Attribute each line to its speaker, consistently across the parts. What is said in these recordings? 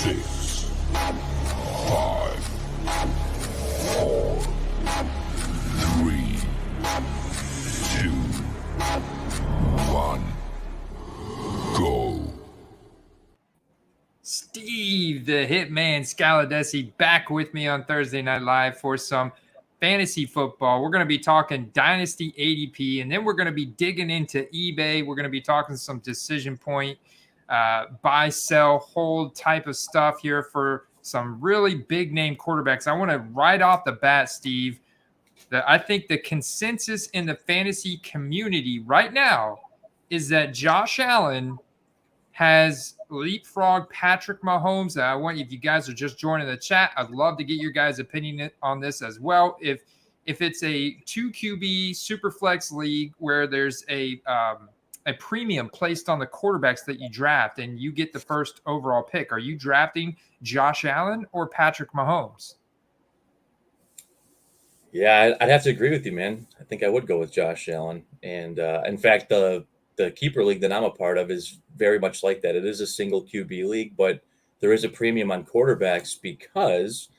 Speaker 1: 6, 5, 4, 3, 2, 1, go.
Speaker 2: Steve, the Hitman Scaladesi, back with me on Thursday Night Live for some fantasy football. We're going to be talking Dynasty ADP, and then we're going to be digging into eBay. We're going to be talking some decision point, buy, sell, hold type of stuff here for some really big name quarterbacks. I want to right off the bat, Steve, that I think the consensus in the fantasy community right now is that Josh Allen has leapfrog Patrick Mahomes. I want you, if you guys are just joining the chat, I'd love to get your guys' opinion on this as well. If it's a 2 QB super flex league where there's a premium placed on the quarterbacks that you draft and you get the first overall pick, are you drafting Josh Allen or Patrick Mahomes?
Speaker 3: Yeah, I'd have to agree with you, man. I think I would go with Josh Allen. And in fact, the keeper league that I'm a part of is very much like that. It is a single QB league, but there is a premium on quarterbacks because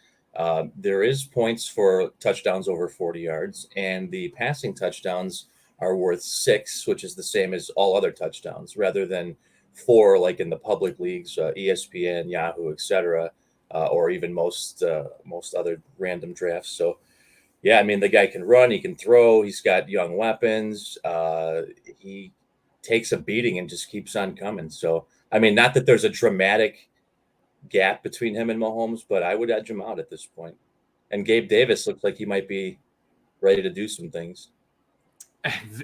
Speaker 3: there is points for touchdowns over 40 yards, and the passing touchdowns are worth 6, which is the same as all other touchdowns, rather than 4 like in the public leagues, ESPN, Yahoo, etc., or even most other random drafts. So, yeah, I mean, the guy can run, he can throw, he's got young weapons, he takes a beating and just keeps on coming. So, I mean, not that there's a dramatic gap between him and Mahomes, but I would edge him out at this point. And Gabe Davis looks like he might be ready to do some things.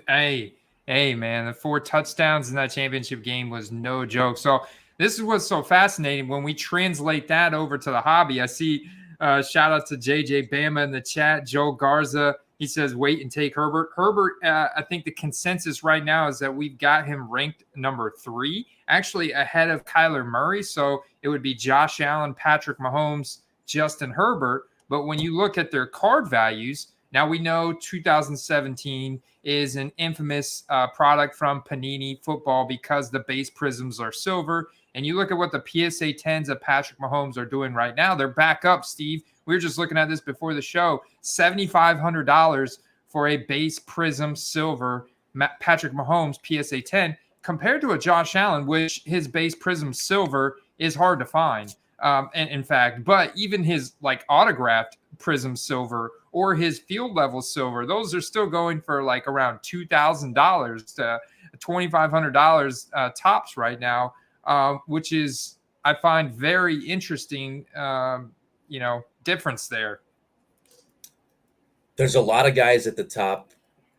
Speaker 2: Hey, man, the 4 touchdowns in that championship game was no joke. So this is what's so fascinating. When we translate that over to the hobby, I see shout out to JJ Bama in the chat, Joe Garza. He says, wait and take Herbert. Herbert, I think the consensus right now is that we've got him ranked number 3, actually ahead of Kyler Murray. So it would be Josh Allen, Patrick Mahomes, Justin Herbert. But when you look at their card values, now we know 2017 is an infamous product from Panini Football because the base prisms are silver. And you look at what the PSA 10s of Patrick Mahomes are doing right now. They're back up, Steve. We were just looking at this before the show. $7,500 for a base prism silver Patrick Mahomes PSA 10 compared to a Josh Allen, which his base prism silver is hard to find. And in fact, but even his like autographed prism silver or his field level silver, those are still going for like around $2,000 to $2,500 tops right now, which is, I find, very interesting, difference there.
Speaker 3: There's a lot of guys at the top,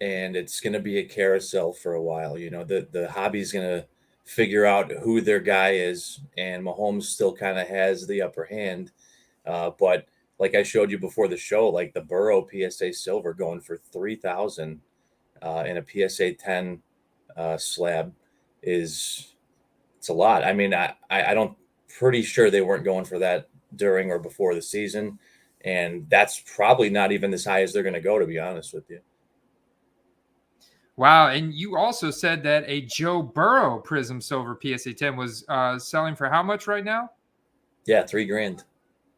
Speaker 3: and it's going to be a carousel for a while. You know, the hobby's going to figure out who their guy is, and Mahomes still kind of has the upper hand. But like I showed you before the show, like the Burrow PSA silver going for $3,000 in a PSA 10 slab it's a lot. I mean, I don't pretty sure they weren't going for that during or before the season. And that's probably not even as high as they're going to go, to be honest with you.
Speaker 2: Wow. And you also said that a Joe Burrow Prism Silver PSA 10 was selling for how much right now?
Speaker 3: Yeah, $3,000.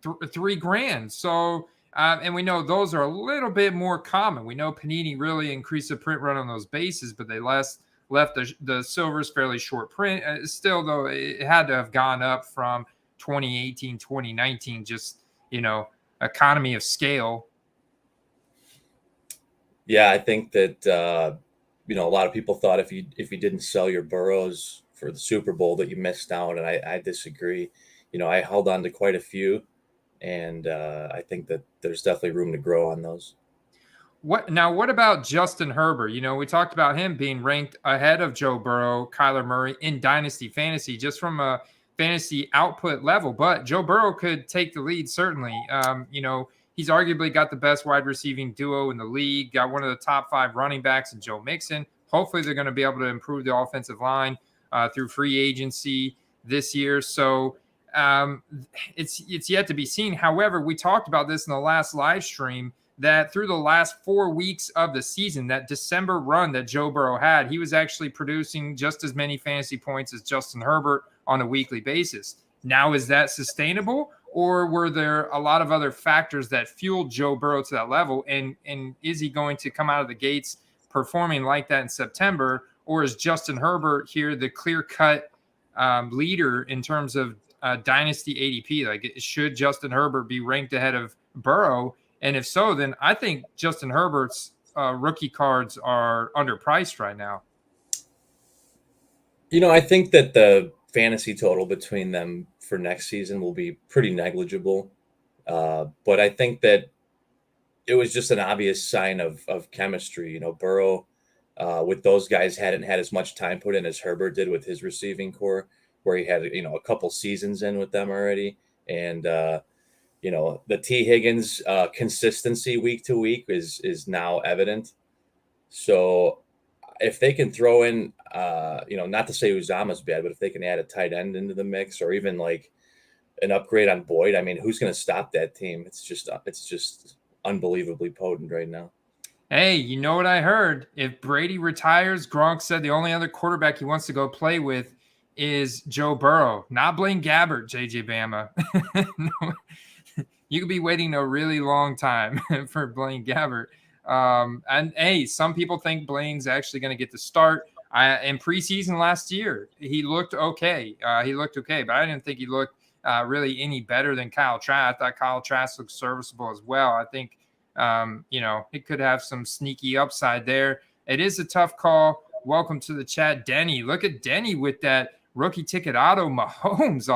Speaker 2: $3,000. So, and we know those are a little bit more common. We know Panini really increased the print run on those bases, but they left the silvers fairly short print. Still, though, it had to have gone up from 2018, 2019, just, economy of scale.
Speaker 3: Yeah, I think that, a lot of people thought if you didn't sell your Burrows for the Super Bowl that you missed out, and I disagree. I held on to quite a few, and I think that there's definitely room to grow on those.
Speaker 2: What about Justin Herbert? We talked about him being ranked ahead of Joe Burrow, Kyler Murray in Dynasty Fantasy, just from a fantasy output level. But Joe Burrow could take the lead, certainly. He's arguably got the best wide receiving duo in the league, got one of the top 5 running backs in Joe Mixon. Hopefully they're going to be able to improve the offensive line through free agency this year. So it's yet to be seen. However, we talked about this in the last live stream, that through the last 4 weeks of the season, that December run that Joe Burrow had, he was actually producing just as many fantasy points as Justin Herbert on a weekly basis. Now, is that sustainable, or were there a lot of other factors that fueled Joe Burrow to that level? And is he going to come out of the gates performing like that in September, or is Justin Herbert here the clear-cut leader in terms of dynasty ADP? Like, should Justin Herbert be ranked ahead of Burrow? And if so, then I think Justin Herbert's rookie cards are underpriced right now.
Speaker 3: I think that the fantasy total between them for next season will be pretty negligible. But I think that it was just an obvious sign of chemistry. Burrow with those guys hadn't had as much time put in as Herbert did with his receiving core, where he had, a couple seasons in with them already. And, the T. Higgins consistency week to week is now evident. So if they can throw in, not to say Uzama's bad, but if they can add a tight end into the mix, or even like an upgrade on Boyd, I mean, who's going to stop that team? It's just unbelievably potent right now.
Speaker 2: Hey, you know what I heard? If Brady retires, Gronk said the only other quarterback he wants to go play with is Joe Burrow, not Blaine Gabbert, JJ Bama. No, you could be waiting a really long time for Blaine Gabbert. And hey, some people think Blaine's actually going to get the start. In preseason last year, he looked okay. But I didn't think he looked really any better than Kyle Trask. I thought Kyle Trask looked serviceable as well. I think, it could have some sneaky upside there. It is a tough call. Welcome to the chat, Denny. Look at Denny with that rookie ticket auto Mahomes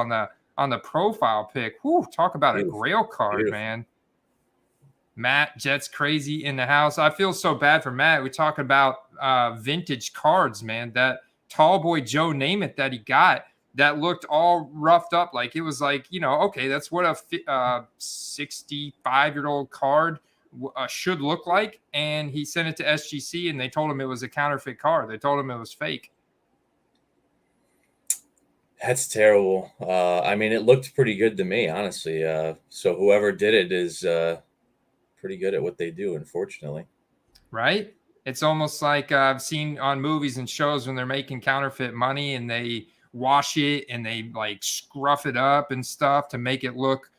Speaker 2: on the profile pick. Whew, talk about a grail card, man. Matt, Jets crazy in the house. I feel so bad for Matt. We talk about vintage cards, man. That tall boy Joe Namath that he got that looked all roughed up. Like it was like, okay, that's what a 65-year-old card should look like. And he sent it to SGC and they told him it was a counterfeit card. They told him it was fake.
Speaker 3: That's terrible. I mean, it looked pretty good to me, honestly. So whoever did it is pretty good at what they do, unfortunately.
Speaker 2: Right? It's almost like I've seen on movies and shows when they're making counterfeit money and they wash it and they like scruff it up and stuff to make it look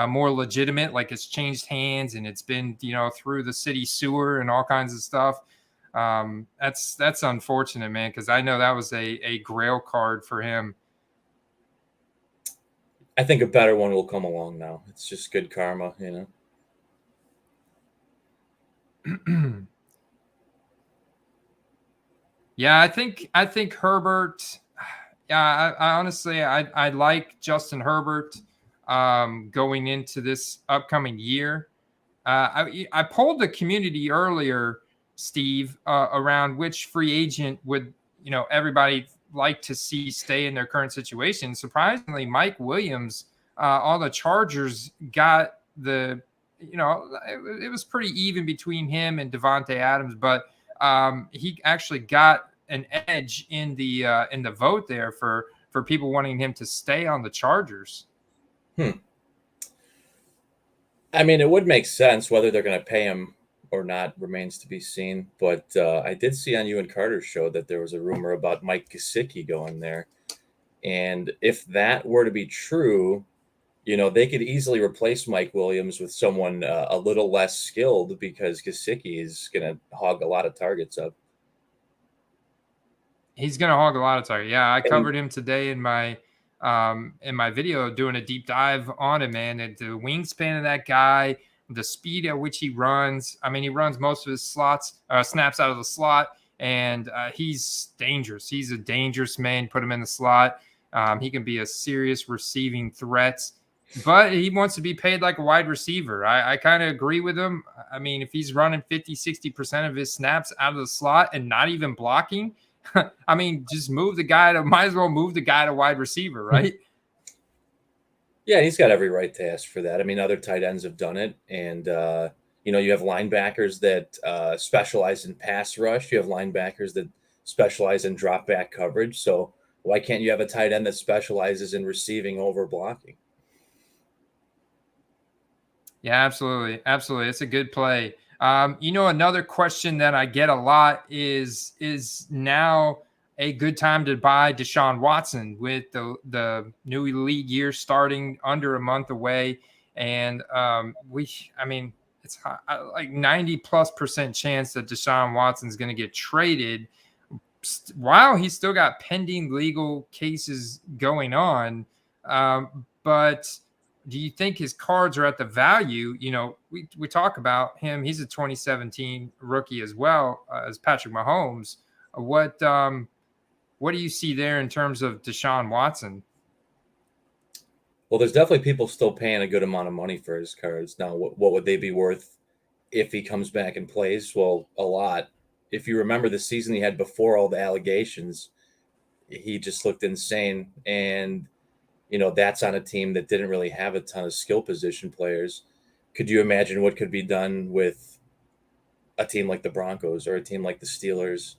Speaker 2: more legitimate, like it's changed hands and it's been, through the city sewer and all kinds of stuff. That's unfortunate, man, because I know that was a grail card for him.
Speaker 3: I think a better one will come along now. It's just good karma,
Speaker 2: Yeah, I think Herbert. Yeah, I honestly I like Justin Herbert going into this upcoming year. I polled the community earlier, Steve, around which free agent would everybody like to see stay in their current situation. Surprisingly, Mike Williams, all the Chargers got the, it was pretty even between him and Devontae Adams, but he actually got an edge in the vote there for people wanting him to stay on the Chargers.
Speaker 3: I mean, it would make sense. Whether they're going to pay him or not remains to be seen. But I did see on you and Carter's show that there was a rumor about Mike Gesicki going there. And if that were to be true, they could easily replace Mike Williams with someone a little less skilled, because Gesicki is going to hog a lot of targets up.
Speaker 2: He's going to hog a lot of targets. Yeah, I covered him today in my video doing a deep dive on him, man. And the wingspan of that guy, the speed at which he runs. I mean, he runs most of his snaps out of the slot, and he's dangerous. He's a dangerous man. Put him in the slot. He can be a serious receiving threat, but he wants to be paid like a wide receiver. I kind of agree with him. I mean, if he's running 50-60% of his snaps out of the slot and not even blocking, I mean, just might as well move the guy to wide receiver, right?
Speaker 3: Yeah, he's got every right to ask for that. I mean, other tight ends have done it. And, you have linebackers that specialize in pass rush. You have linebackers that specialize in drop back coverage. So why can't you have a tight end that specializes in receiving over blocking?
Speaker 2: Yeah, absolutely. Absolutely. It's a good play. Another question that I get a lot is now a good time to buy Deshaun Watson with the new league year starting under a month away. And it's like 90+% chance that Deshaun Watson is going to get traded while he's still got pending legal cases going on. But do you think his cards are at the value? We talk about him. He's a 2017 rookie as well as Patrick Mahomes. What do you see there in terms of Deshaun Watson?
Speaker 3: Well, there's definitely people still paying a good amount of money for his cards. Now, what would they be worth if he comes back and plays? Well, a lot. If you remember the season he had before all the allegations, he just looked insane. And, that's on a team that didn't really have a ton of skill position players. Could you imagine what could be done with a team like the Broncos or a team like the Steelers?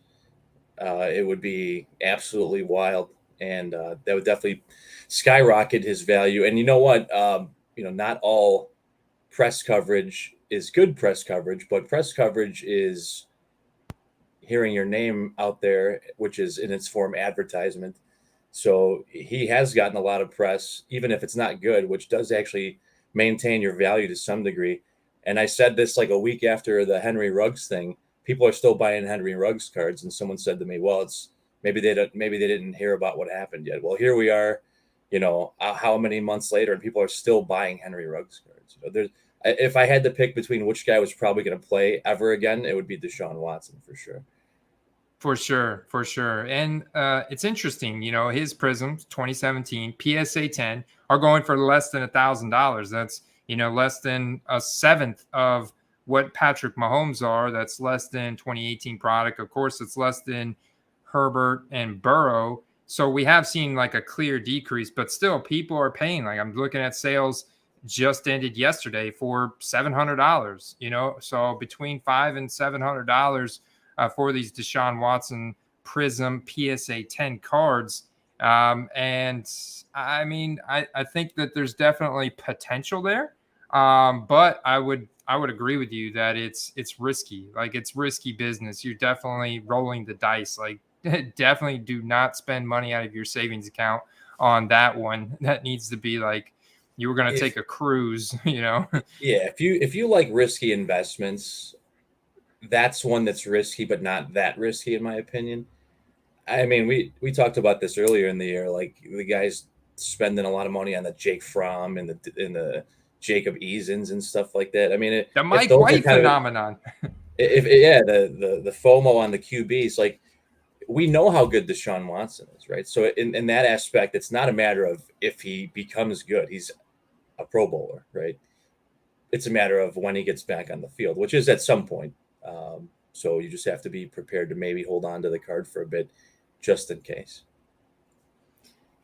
Speaker 3: It would be absolutely wild. And that would definitely skyrocket his value. And you know what? Not all press coverage is good press coverage, but press coverage is hearing your name out there, which is in its form advertisement. So he has gotten a lot of press, even if it's not good, which does actually maintain your value to some degree. And I said this like a week after the Henry Ruggs thing. People are still buying Henry Ruggs cards, and someone said to me, "Well, it's maybe they didn't hear about what happened yet." Well, here we are, how many months later, and people are still buying Henry Ruggs cards. If I had to pick between which guy was probably going to play ever again, it would be Deshaun Watson for sure.
Speaker 2: For sure. And it's interesting, his Prisms 2017 PSA 10 are going for less than $1,000. That's, less than a seventh of what Patrick Mahomes are. That's less than 2018 product. Of course, it's less than Herbert and Burrow. So we have seen like a clear decrease, but still people are paying. Like I'm looking at sales just ended yesterday for $700, so between $500 and $700 for these Deshaun Watson Prism PSA 10 cards. And I mean, I think that there's definitely potential there. But I would agree with you that it's risky. Like it's risky business. You're definitely rolling the dice. Like definitely do not spend money out of your savings account on that one. That needs to be like you were going to take a cruise, Yeah,
Speaker 3: if you like risky investments, that's one that's risky, but not that risky, in my opinion. I mean, we talked about this earlier in the year, like the guys spending a lot of money on the Jake Fromm and the Jacob Easons and stuff like that. I mean,
Speaker 2: the Mike White phenomenon.
Speaker 3: The FOMO on the QBs, like we know how good Deshaun Watson is, right? So in that aspect, it's not a matter of if he becomes good. He's a Pro Bowler, right? It's a matter of when he gets back on the field, which is at some point. So you just have to be prepared to maybe hold on to the card for a bit, just in case.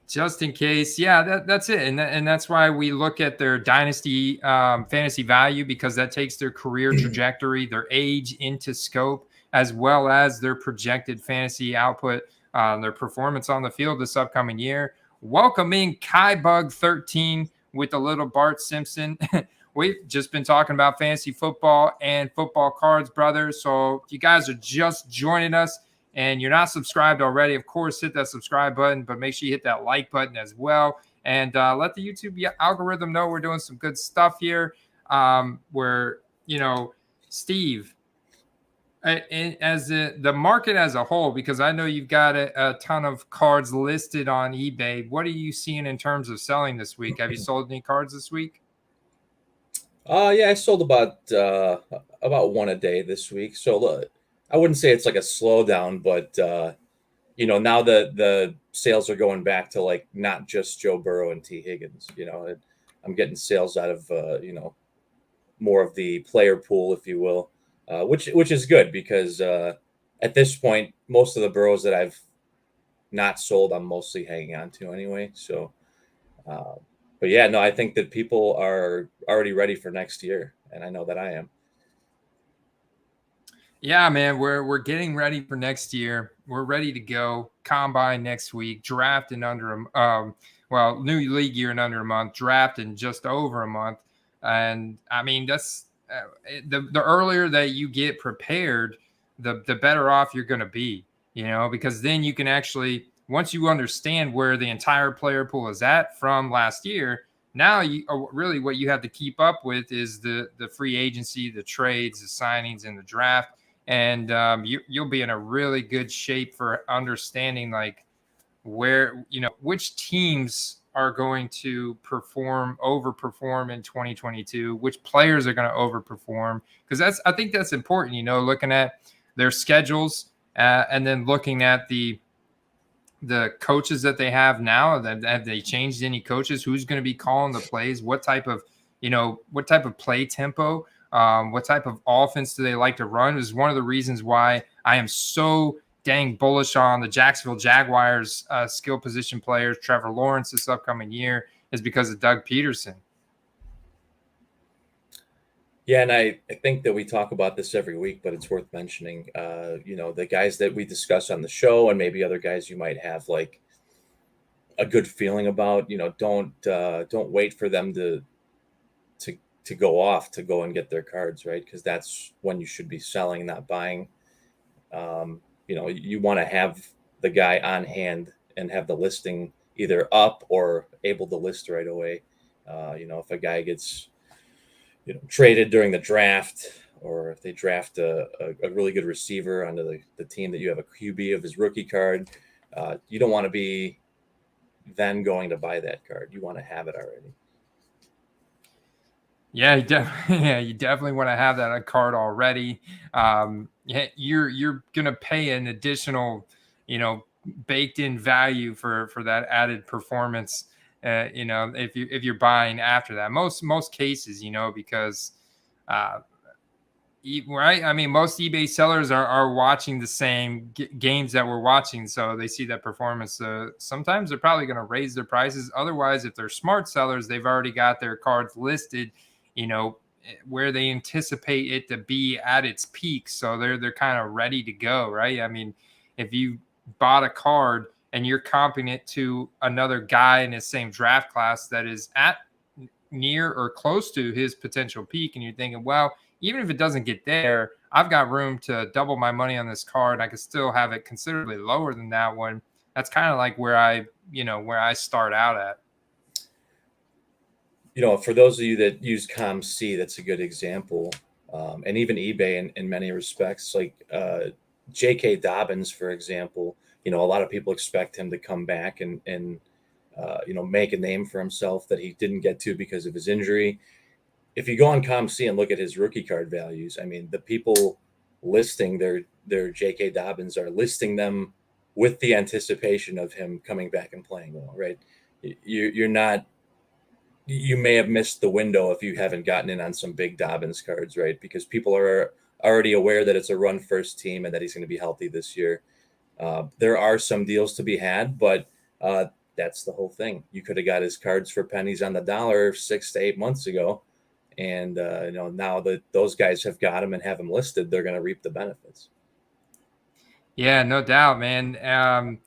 Speaker 2: Just in case. Yeah, that's it. And that's why we look at their dynasty fantasy value, because that takes their career trajectory, their age into scope, as well as their projected fantasy output, their performance on the field this upcoming year. Welcoming KaiBug13 with the little Bart Simpson. We've just been talking about fantasy football and football cards, brothers. So if you guys are just joining us and you're not subscribed already, of course, hit that subscribe button, but make sure you hit that like button as well. And let the YouTube algorithm know we're doing some good stuff here. Steve, as the market as a whole, because I know you've got a ton of cards listed on eBay. What are you seeing in terms of selling this week? Have you sold any cards this week?
Speaker 3: Yeah, I sold about one a day this week. So I wouldn't say it's like a slowdown, but now the sales are going back to like not just Joe Burrow and T. Higgins. I'm getting sales out of more of the player pool, if you will, which is good because at this point most of the Burrows that I've not sold, I'm mostly hanging on to anyway. So. But yeah, no, I think that people are already ready for next year, and I know that I am.
Speaker 2: Yeah, man, we're getting ready for next year. We're ready to go. Combine next week. Draft in under new league year in under a month. Draft in just over a month. And I mean, that's the earlier that you get prepared, the better off you're going to be. because then you can actually, once you understand where the entire player pool is at from last year, now really what you have to keep up with is the free agency, the trades, the signings, and the draft. And you'll be in a really good shape for understanding like where, which teams are going to overperform in 2022, which players are going to overperform. Because I think that's important, looking at their schedules and then looking at the coaches that they have now. Have they changed any coaches? Who's going to be calling the plays? What type of play tempo? What type of offense do they like to run? Is one of the reasons why I am so dang bullish on the Jacksonville Jaguars skill position players, Trevor Lawrence this upcoming year, is because of Doug Peterson.
Speaker 3: Yeah, and I think that we talk about this every week, but it's worth mentioning. The guys that we discuss on the show, and maybe other guys you might have like a good feeling about. Don't wait for them to go off to go and get their cards, right? Because that's when you should be selling, not buying. You want to have the guy on hand and have the listing either up or able to list right away. If a guy gets traded during the draft, or if they draft a really good receiver onto the team that you have a QB of his rookie card, you don't want to be then going to buy that card. You want to have it already.
Speaker 2: Yeah, you definitely want to have that card already. You're gonna pay an additional, baked in value for that added performance. If you're buying after that, most cases, because right. I mean, most eBay sellers are watching the same games that we're watching, so they see that performance. Sometimes they're probably going to raise their prices. Otherwise, if they're smart sellers, they've already got their cards listed, where they anticipate it to be at its peak. So they're kind of ready to go, right? I mean, if you bought a card and you're comping it to another guy in his same draft class that is at near or close to his potential peak, and you're thinking, well, even if it doesn't get there, I've got room to double my money on this card. I could still have it considerably lower than that one. That's kind of like where I start out at.
Speaker 3: For those of you that use ComC, that's a good example. And even eBay in many respects, like J.K. Dobbins, for example, a lot of people expect him to come back and make a name for himself that he didn't get to because of his injury. If you go on ComC and look at his rookie card values, I mean, the people listing their J.K. Dobbins are listing them with the anticipation of him coming back and playing well, right? You may have missed the window if you haven't gotten in on some big Dobbins cards, right? Because people are already aware that it's a run first team and that he's going to be healthy this year. There are some deals to be had, but that's the whole thing. You could have got his cards for pennies on the dollar 6 to 8 months ago. And, now that those guys have got him and have him listed, they're going to reap the benefits.
Speaker 2: Yeah, no doubt, man.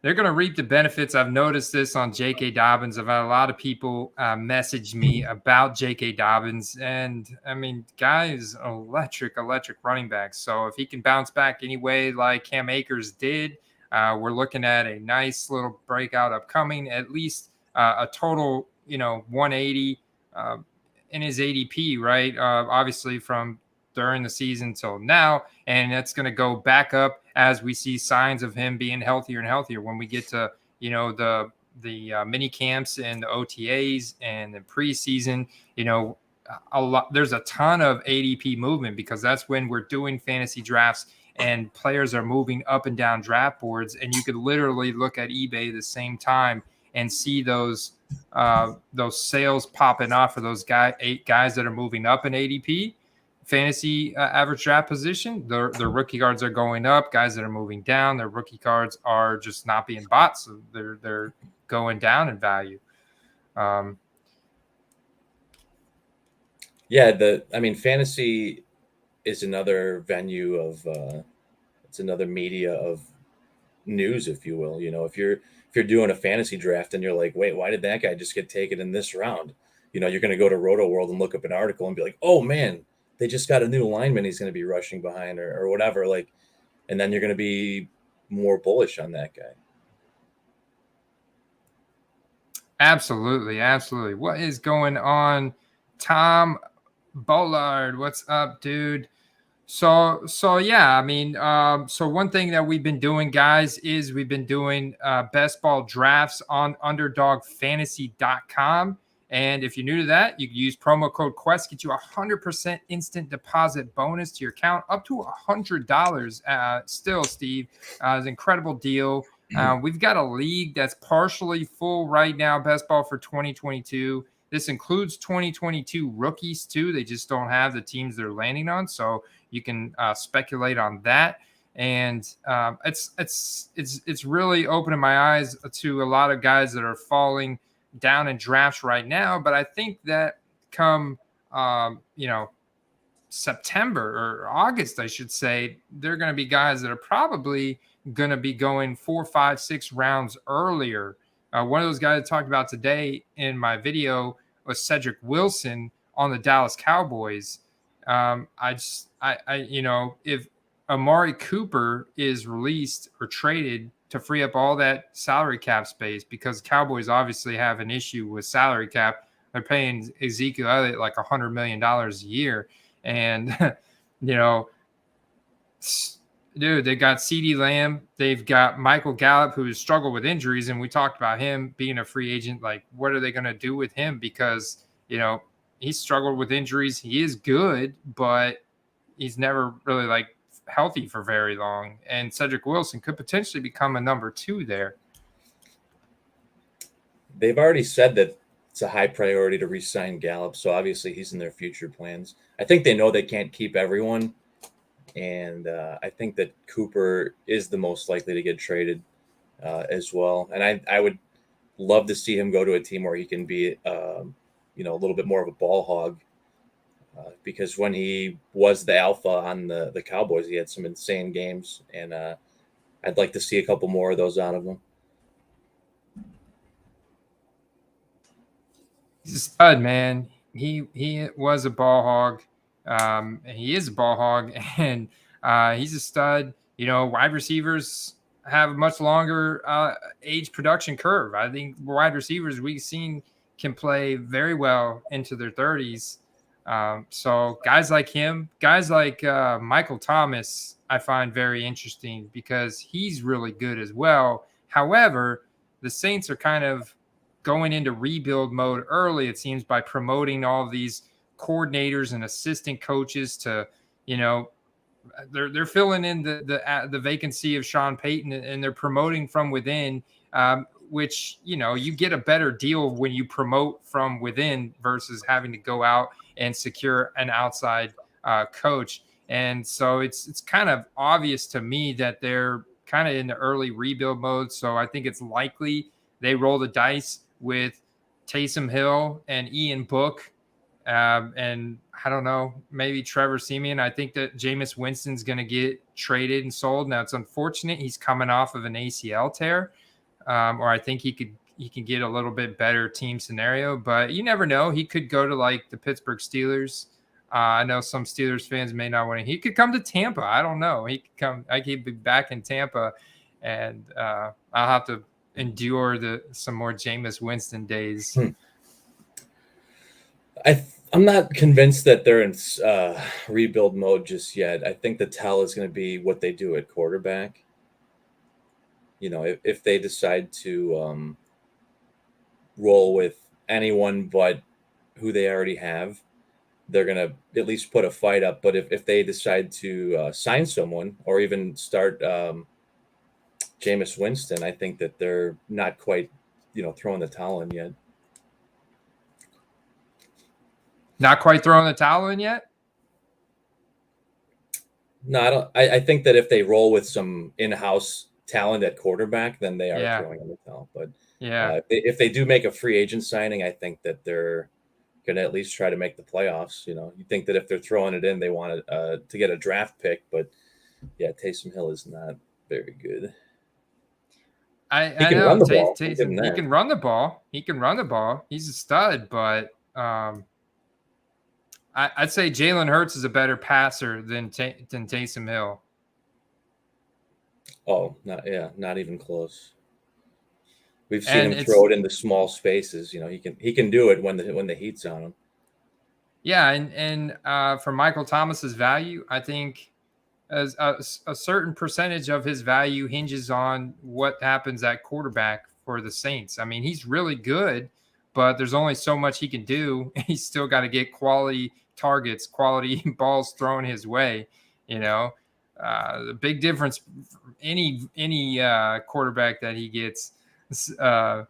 Speaker 2: They're going to reap the benefits. I've noticed this on J.K. Dobbins. I've had a lot of people message me about J.K. Dobbins. And, I mean, guy is electric running back. So if he can bounce back anyway like Cam Akers did, we're looking at a nice little breakout upcoming, at least a total, 180 in his ADP, right? Obviously from during the season till now, and that's going to go back up as we see signs of him being healthier and healthier when we get to the mini camps and the OTAs and the preseason. There's a ton of ADP movement because that's when we're doing fantasy drafts and players are moving up and down draft boards, and you could literally look at eBay at the same time and see those sales popping off for those eight guys that are moving up in ADP. Fantasy average draft position, their rookie cards are going up. Guys that are moving down, their rookie cards are just not being bought, so they're going down in value.
Speaker 3: Fantasy is another venue of it's another media of news, if you will. If you're doing a fantasy draft and you're like, wait, why did that guy just get taken in this round? You're going to go to Roto World and look up an article and be like, oh man, they just got a new lineman he's going to be rushing behind or whatever. And then you're going to be more bullish on that guy.
Speaker 2: Absolutely, absolutely. What is going on, Tom Bollard? What's up, dude? So yeah, I mean, so one thing that we've been doing, guys, is we've been doing best ball drafts on underdogfantasy.com. And if you're new to that, you can use promo code Quest, get you 100% instant deposit bonus to your account, up to $100. Still, Steve, it's an incredible deal. We've got a league that's partially full right now, best ball for 2022. This includes 2022 rookies too. They just don't have the teams they're landing on, so you can speculate on that. And it's really opening my eyes to a lot of guys that are falling down in drafts right now. But I think that come September or August, I should say, there are going to be guys that are probably going to be going 4, 5, 6 rounds earlier. One of those guys I talked about today in my video was Cedric Wilson on the Dallas Cowboys. If Amari Cooper is released or traded to free up all that salary cap space, because Cowboys obviously have an issue with salary cap. They're paying Ezekiel Elliott like $100 million a year. And, dude, they got CeeDee Lamb. They've got Michael Gallup, who's struggled with injuries. And we talked about him being a free agent. Like, what are they going to do with him? Because, he's struggled with injuries. He is good, but he's never really like healthy for very long. And Cedric Wilson could potentially become a number 2 there.
Speaker 3: They've already said that it's a high priority to re-sign Gallup, so obviously he's in their future plans. I think they know they can't keep everyone, and I think that Cooper is the most likely to get traded as well. And I would love to see him go to a team where he can be, a little bit more of a ball hog. Because when he was the alpha on the Cowboys, he had some insane games, and I'd like to see a couple more of those out of him.
Speaker 2: He's a stud, man. He was a ball hog. He is a ball hog, and he's a stud. Wide receivers have a much longer age production curve. I think wide receivers we've seen can play very well into their 30s. So guys like him, guys like Michael Thomas, I find very interesting because he's really good as well. However, the Saints are kind of going into rebuild mode early, it seems, by promoting all of these coordinators and assistant coaches to, they're filling in the vacancy of Sean Payton, and they're promoting from within, which, you get a better deal when you promote from within versus having to go out and secure an outside coach. And so it's kind of obvious to me that they're kind of in the early rebuild mode. So I think it's likely they roll the dice with Taysom Hill and Ian Book. And I don't know, maybe Trevor Siemian. I think that Jameis Winston's going to get traded and sold. Now, it's unfortunate he's coming off of an ACL tear, or I think he can get a little bit better team scenario, but you never know. He could go to like the Pittsburgh Steelers. I know some Steelers fans may not want to. He could come to Tampa. I don't know. He could come. I could be back in Tampa, and I'll have to endure some more Jameis Winston days.
Speaker 3: I'm not convinced that they're in rebuild mode just yet. I think the tell is going to be what they do at quarterback. If they decide to roll with anyone but who they already have, they're going to at least put a fight up. But if they decide to sign someone or even start Jameis Winston, I think that they're not quite, throwing the towel in yet.
Speaker 2: Not quite throwing the towel in yet?
Speaker 3: No, I don't. I think that if they roll with some in-house talent at quarterback, then they are throwing in the towel. But if they do make a free agent signing, I think that they're going to at least try to make the playoffs. You think that if they're throwing it in, they want to get a draft pick. But yeah, Taysom Hill is not very good.
Speaker 2: I know.
Speaker 3: Run the ball.
Speaker 2: He can run the ball. He can run the ball. He's a stud, but I'd say Jalen Hurts is a better passer than Taysom Hill.
Speaker 3: Oh, not even close. We've seen
Speaker 2: And
Speaker 3: him throw it into small spaces. He can do it when the heat's on him.
Speaker 2: Yeah, and for Michael Thomas's value, I think as a certain percentage of his value hinges on what happens at quarterback for the Saints. I mean, he's really good, but there's only so much he can do. He's still got to get quality targets, quality balls thrown his way. You know, the big difference any quarterback that he gets uh,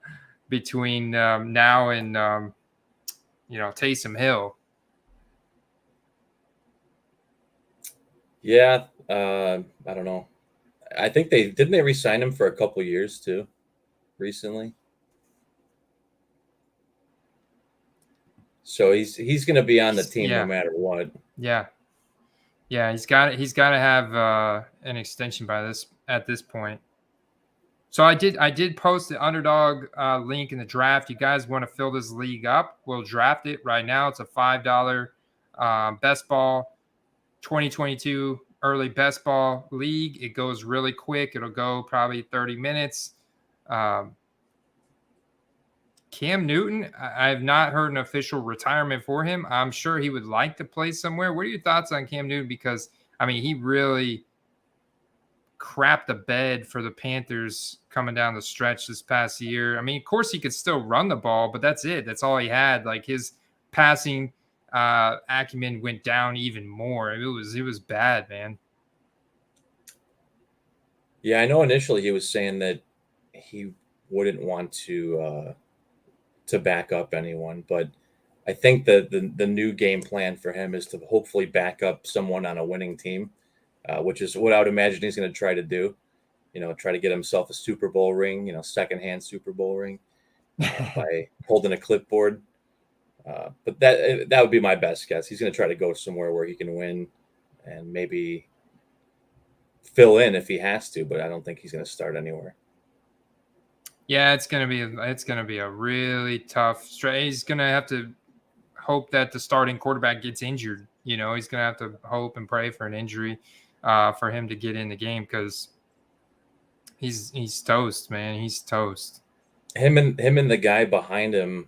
Speaker 2: between now and Taysom Hill.
Speaker 3: Yeah, I don't know. I think they re-sign him for a couple years too, recently. So he's going to be on the team no matter what.
Speaker 2: Yeah. He's got to have an extension at this point. So I did post the underdog link in the draft. You guys want to fill this league up? We'll draft it right now. It's a $5 best ball 2022 early best ball league. It goes really quick. It'll go probably 30 minutes. Cam Newton, I have not heard an official retirement for him. I'm sure he would like to play somewhere. What are your thoughts on Cam Newton? Because, I mean, he really crapped the bed for the Panthers coming down the stretch this past year. I mean, of course, he could still run the ball, but that's it. That's all he had. Like, his passing acumen went down even more. It was bad, man.
Speaker 3: Yeah, I know initially he was saying that he wouldn't want to back up anyone, but I think that the new game plan for him is to hopefully back up someone on a winning team, which is what I would imagine he's going to try to do. Try to get himself a Super Bowl ring, secondhand Super Bowl ring by holding a clipboard. But that would be my best guess. He's going to try to go somewhere where he can win and maybe fill in if he has to, but I don't think he's going to start anywhere.
Speaker 2: Yeah, it's gonna be a really tough stretch. He's gonna have to hope that the starting quarterback gets injured. He's gonna have to hope and pray for an injury for him to get in the game, because he's toast, man. He's toast.
Speaker 3: Him and the guy behind him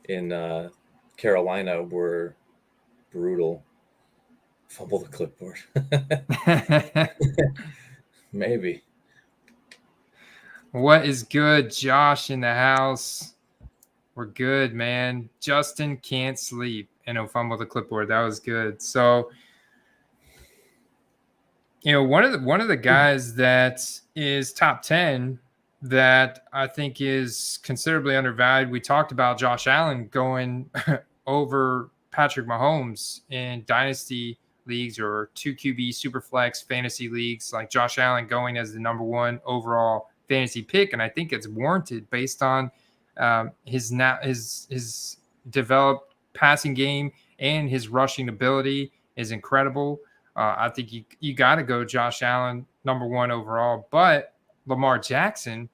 Speaker 3: in Carolina were brutal. Fumble the clipboard. Maybe.
Speaker 2: What is good? Josh in the house. We're good, man. Justin can't sleep. And he'll fumble the clipboard. That was good. So, one of the guys that is top 10 that I think is considerably undervalued. We talked about Josh Allen going over Patrick Mahomes in dynasty leagues or 2QB Superflex fantasy leagues. Like Josh Allen going as the number 1 overall fantasy pick, and I think it's warranted based on his developed passing game, and his rushing ability is incredible. I think you got to go Josh Allen number 1 overall. But Lamar Jackson,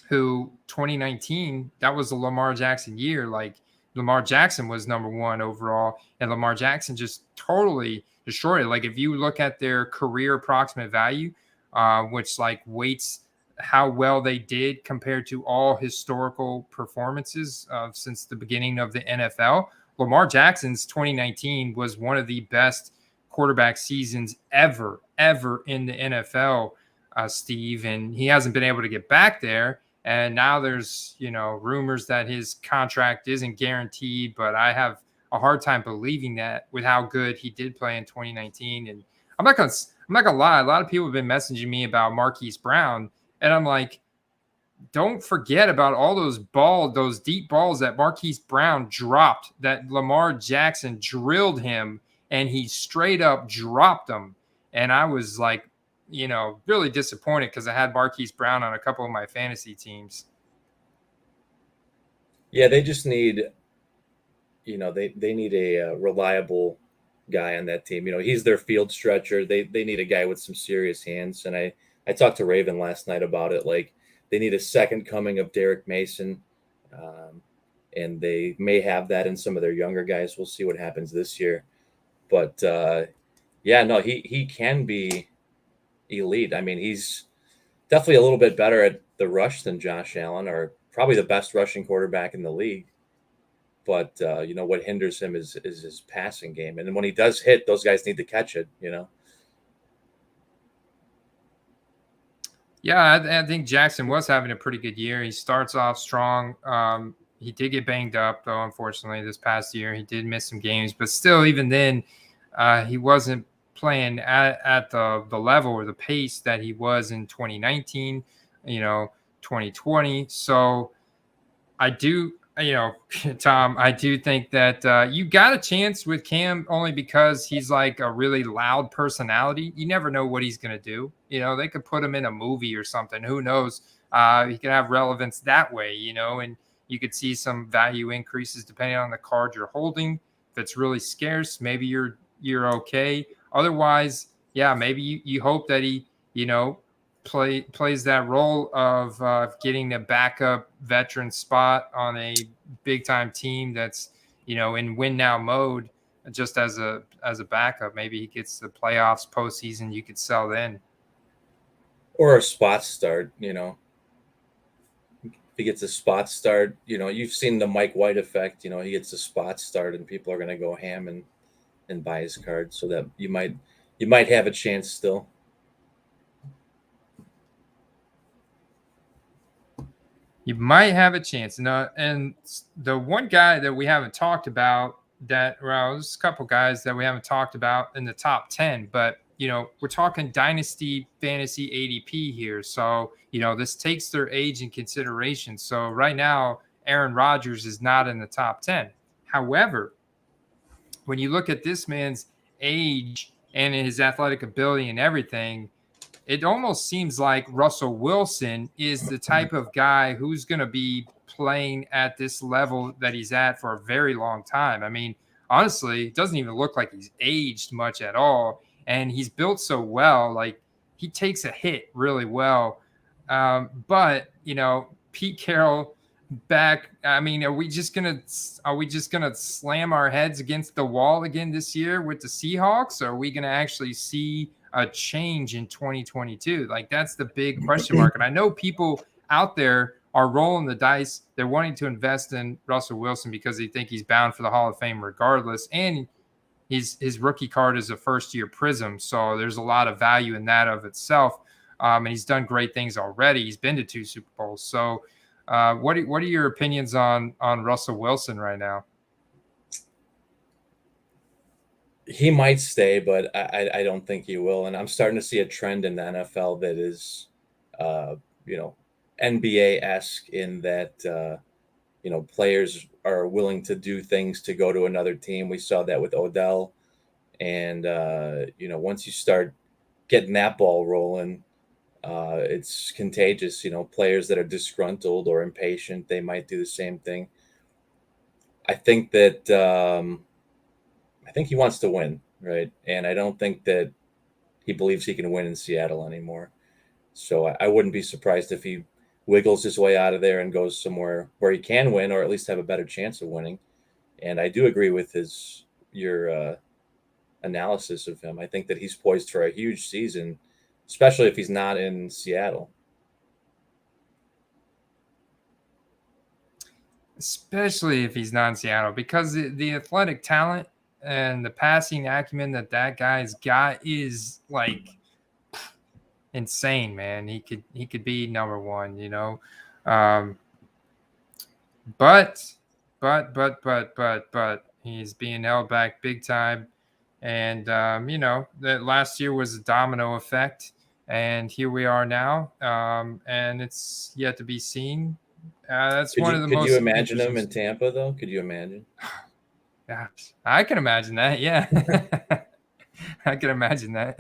Speaker 2: who 2019, that was the Lamar Jackson year. Like, Lamar Jackson was number 1 overall, and Lamar Jackson just totally destroyed it. Like, if you look at their career approximate value, which like weights how well they did compared to all historical performances since the beginning of the NFL, Lamar Jackson's 2019 was one of the best quarterback seasons ever in the NFL, Steve. And he hasn't been able to get back there. And now there's, rumors that his contract isn't guaranteed, but I have a hard time believing that with how good he did play in 2019. And I'm not gonna lie. A lot of people have been messaging me about Marquise Brown, and I'm like, don't forget about all those deep balls that Marquise Brown dropped, that Lamar Jackson drilled him, and he straight up dropped them. And I was like, really disappointed because I had Marquise Brown on a couple of my fantasy teams.
Speaker 3: Yeah, they just need, they need a reliable guy on that team. He's their field stretcher. They need a guy with some serious hands. And I talked to Raven last night about it. Like, they need a second coming of Derek Mason. And they may have that in some of their younger guys. We'll see what happens this year. But he can be elite. I mean, he's definitely a little bit better at the rush than Josh Allen, or probably the best rushing quarterback in the league. But what hinders him is his passing game, and when he does hit, those guys need to catch it.
Speaker 2: Yeah, I think Jackson was having a pretty good year. He starts off strong. He did get banged up, though, unfortunately, this past year. He did miss some games, but still, even then, he wasn't playing at the level or the pace that he was in 2019, 2020. So I do, Tom, I do think that you got a chance with Cam only because he's like a really loud personality. You never know what he's going to do. They could put him in a movie or something. Who knows? He can have relevance that way, and you could see some value increases depending on the card you're holding. If it's really scarce, maybe you're okay. Otherwise, yeah, maybe you hope that he, plays that role of getting a backup veteran spot on a big time team that's in win now mode, just as a backup. Maybe he gets the playoffs, postseason. You could sell then,
Speaker 3: or a spot start. If he gets a spot start, you've seen the Mike White effect. He gets a spot start, and people are going to go ham and buy his card, so that you might have a chance still.
Speaker 2: You might have a chance. And the one guy that we haven't talked about there's a couple guys that we haven't talked about in the top 10, but, we're talking dynasty fantasy ADP here. So, this takes their age in consideration. So right now, Aaron Rodgers is not in the top 10. However, when you look at this man's age and his athletic ability and everything, it almost seems like Russell Wilson is the type of guy who's going to be playing at this level that he's at for a very long time. I mean, honestly, it doesn't even look like he's aged much at all. And he's built so well, like he takes a hit really well. But, Pete Carroll back. I mean, are we just gonna slam our heads against the wall again this year with the Seahawks? Or are we gonna actually see a change in 2022? Like, that's the big question mark. And I know people out there are rolling the dice. They're wanting to invest in Russell Wilson because they think he's bound for the Hall of Fame regardless. And his rookie card is a first-year Prism, so there's a lot of value in that of itself. And he's done great things already. He's been to 2 Super Bowls. So what are your opinions on Russell Wilson right now?
Speaker 3: He might stay, but I don't think he will. And I'm starting to see a trend in the NFL that is, NBA-esque in that, players are willing to do things to go to another team. We saw that with Odell. And, once you start getting that ball rolling, it's contagious. Players that are disgruntled or impatient, they might do the same thing. I think that I think he wants to win, right? And I don't think that he believes he can win in Seattle anymore. So I wouldn't be surprised if he wiggles his way out of there and goes somewhere where he can win, or at least have a better chance of winning. And I do agree with your analysis of him. I think that he's poised for a huge season, especially if he's not in Seattle.
Speaker 2: Especially if he's not in Seattle, because the athletic talent and the passing acumen that guy's got is like insane, man. He could be number one, but he's being held back big time. And, that last year was a domino effect, and here we are now. And it's yet to be seen. That's one of the most.
Speaker 3: Could you imagine him in Tampa, though? Could you imagine?
Speaker 2: Yeah, I can imagine that. Yeah, I can imagine that.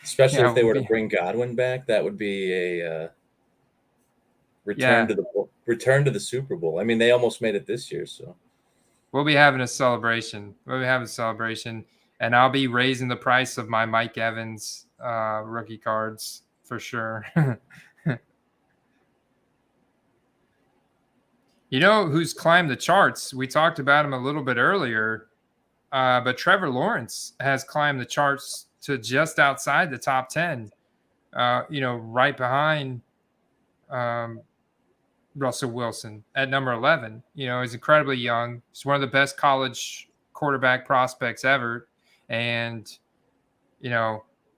Speaker 3: Especially if they were to bring Godwin back, that would be a return to the Super Bowl. I mean, they almost made it this year, so
Speaker 2: we'll be having a celebration. And I'll be raising the price of my Mike Evans rookie cards for sure. Who's climbed the charts? We talked about him a little bit earlier, but Trevor Lawrence has climbed the charts to just outside the top 10. right behind Russell Wilson at number 11. He's incredibly young. He's one of the best college quarterback prospects ever. And,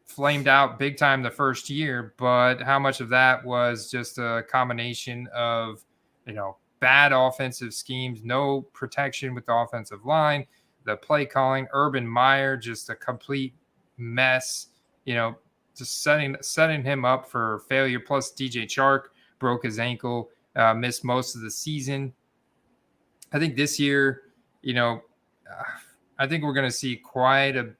Speaker 2: flamed out big time the first year. But how much of that was just a combination of, bad offensive schemes, no protection with the offensive line, the play calling, Urban Meyer, just a complete mess, just setting him up for failure. Plus DJ Chark broke his ankle, missed most of the season. I think this year, I think we're going to see quite a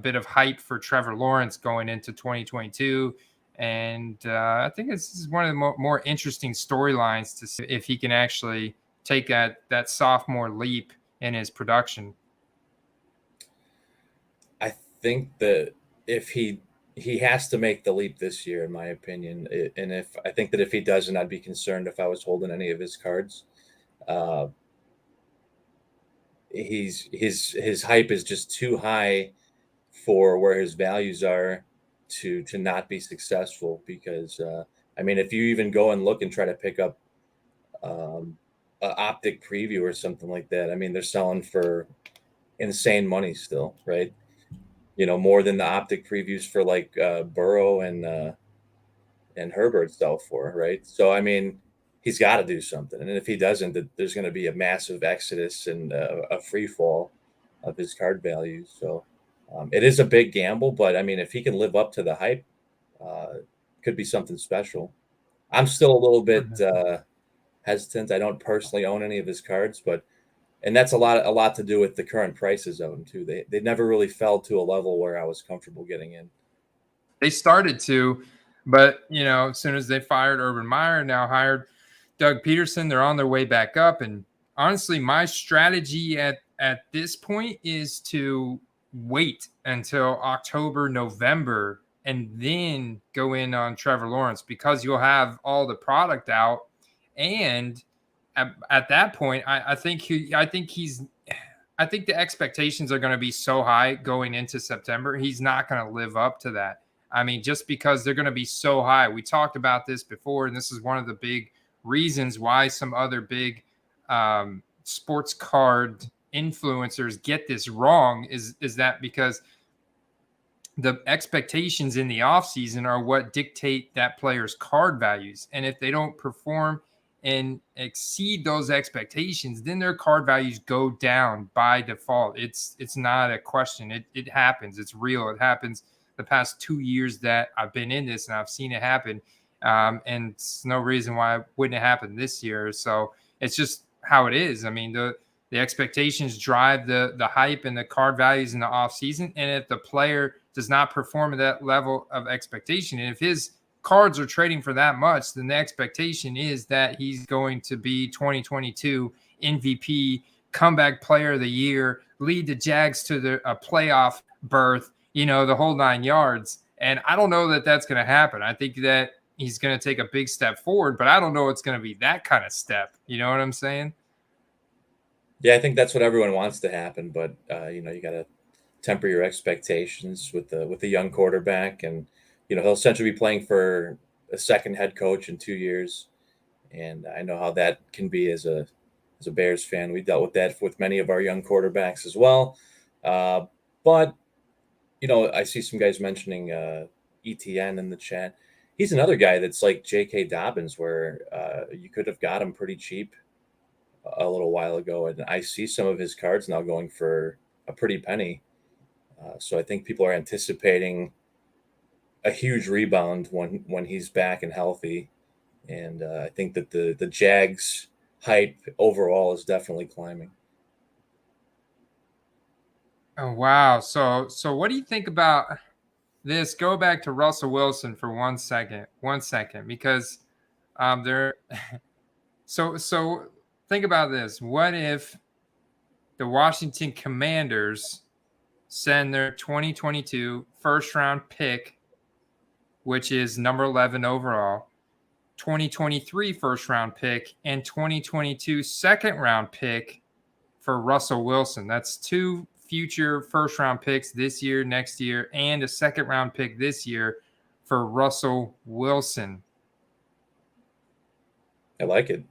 Speaker 2: bit of hype for Trevor Lawrence going into 2022. And I think this is one of the more interesting storylines to see if he can actually take that sophomore leap in his production.
Speaker 3: I think that if he has to make the leap this year, in my opinion, and I think that if he doesn't, I'd be concerned if I was holding any of his cards. His hype is just too high for where his values are to not be successful. Because if you even go and look and try to pick up an optic preview or something like that, they're selling for insane money still, right? More than the optic previews for like Burrow and Herbert sell for, right? So he's got to do something, and if he doesn't, there's going to be a massive exodus and a free fall of his card value. So it is a big gamble, but if he can live up to the hype, could be something special. I'm still a little bit hesitant. I don't personally own any of his cards, and that's a lot to do with the current prices of them too. They never really fell to a level where I was comfortable getting in.
Speaker 2: They started to, but as soon as they fired Urban Meyer, now hired Doug Peterson, they're on their way back up. And honestly, my strategy at this point is to wait until October, November, and then go in on Trevor Lawrence, because you'll have all the product out. And at that point, I think the expectations are going to be so high going into September. He's not going to live up to that. Just because they're going to be so high. We talked about this before, and this is one of the big reasons why some other big sports card influencers get this wrong is that because the expectations in the offseason are what dictate that player's card values. And if they don't perform and exceed those expectations, then their card values go down by default. It's not a question. It happens. It's real. It happens the past 2 years that I've been in this, and I've seen it happen. And it's no reason why it wouldn't happen this year. So it's just how it is. The expectations drive the hype and the card values in the offseason. And if the player does not perform at that level of expectation, and if his cards are trading for that much, then the expectation is that he's going to be 2022 MVP, comeback player of the year, lead the Jags to a playoff berth, the whole 9 yards. And I don't know that that's going to happen. I think that he's going to take a big step forward, but I don't know it's going to be that kind of step. You know what I'm saying?
Speaker 3: Yeah, I think that's what everyone wants to happen, but you got to temper your expectations with the young quarterback, and he'll essentially be playing for a second head coach in 2 years, and I know how that can be as a Bears fan. We dealt with that with many of our young quarterbacks as well, but I see some guys mentioning ETN in the chat. He's another guy that's like J.K. Dobbins, where you could have got him pretty cheap a little while ago, and I see some of his cards now going for a pretty penny. So I think people are anticipating a huge rebound when he's back and healthy, and I think that the Jags hype overall is definitely climbing.
Speaker 2: Oh wow! So what do you think about this? Go back to Russell Wilson for 1 second, because there. So think about this. What if the Washington Commanders send their 2022 first round pick, which is number 11 overall, 2023 first round pick, and 2022 second round pick for Russell Wilson? That's two future first-round picks this year, next year, and a second-round pick this year for Russell Wilson.
Speaker 3: I like it.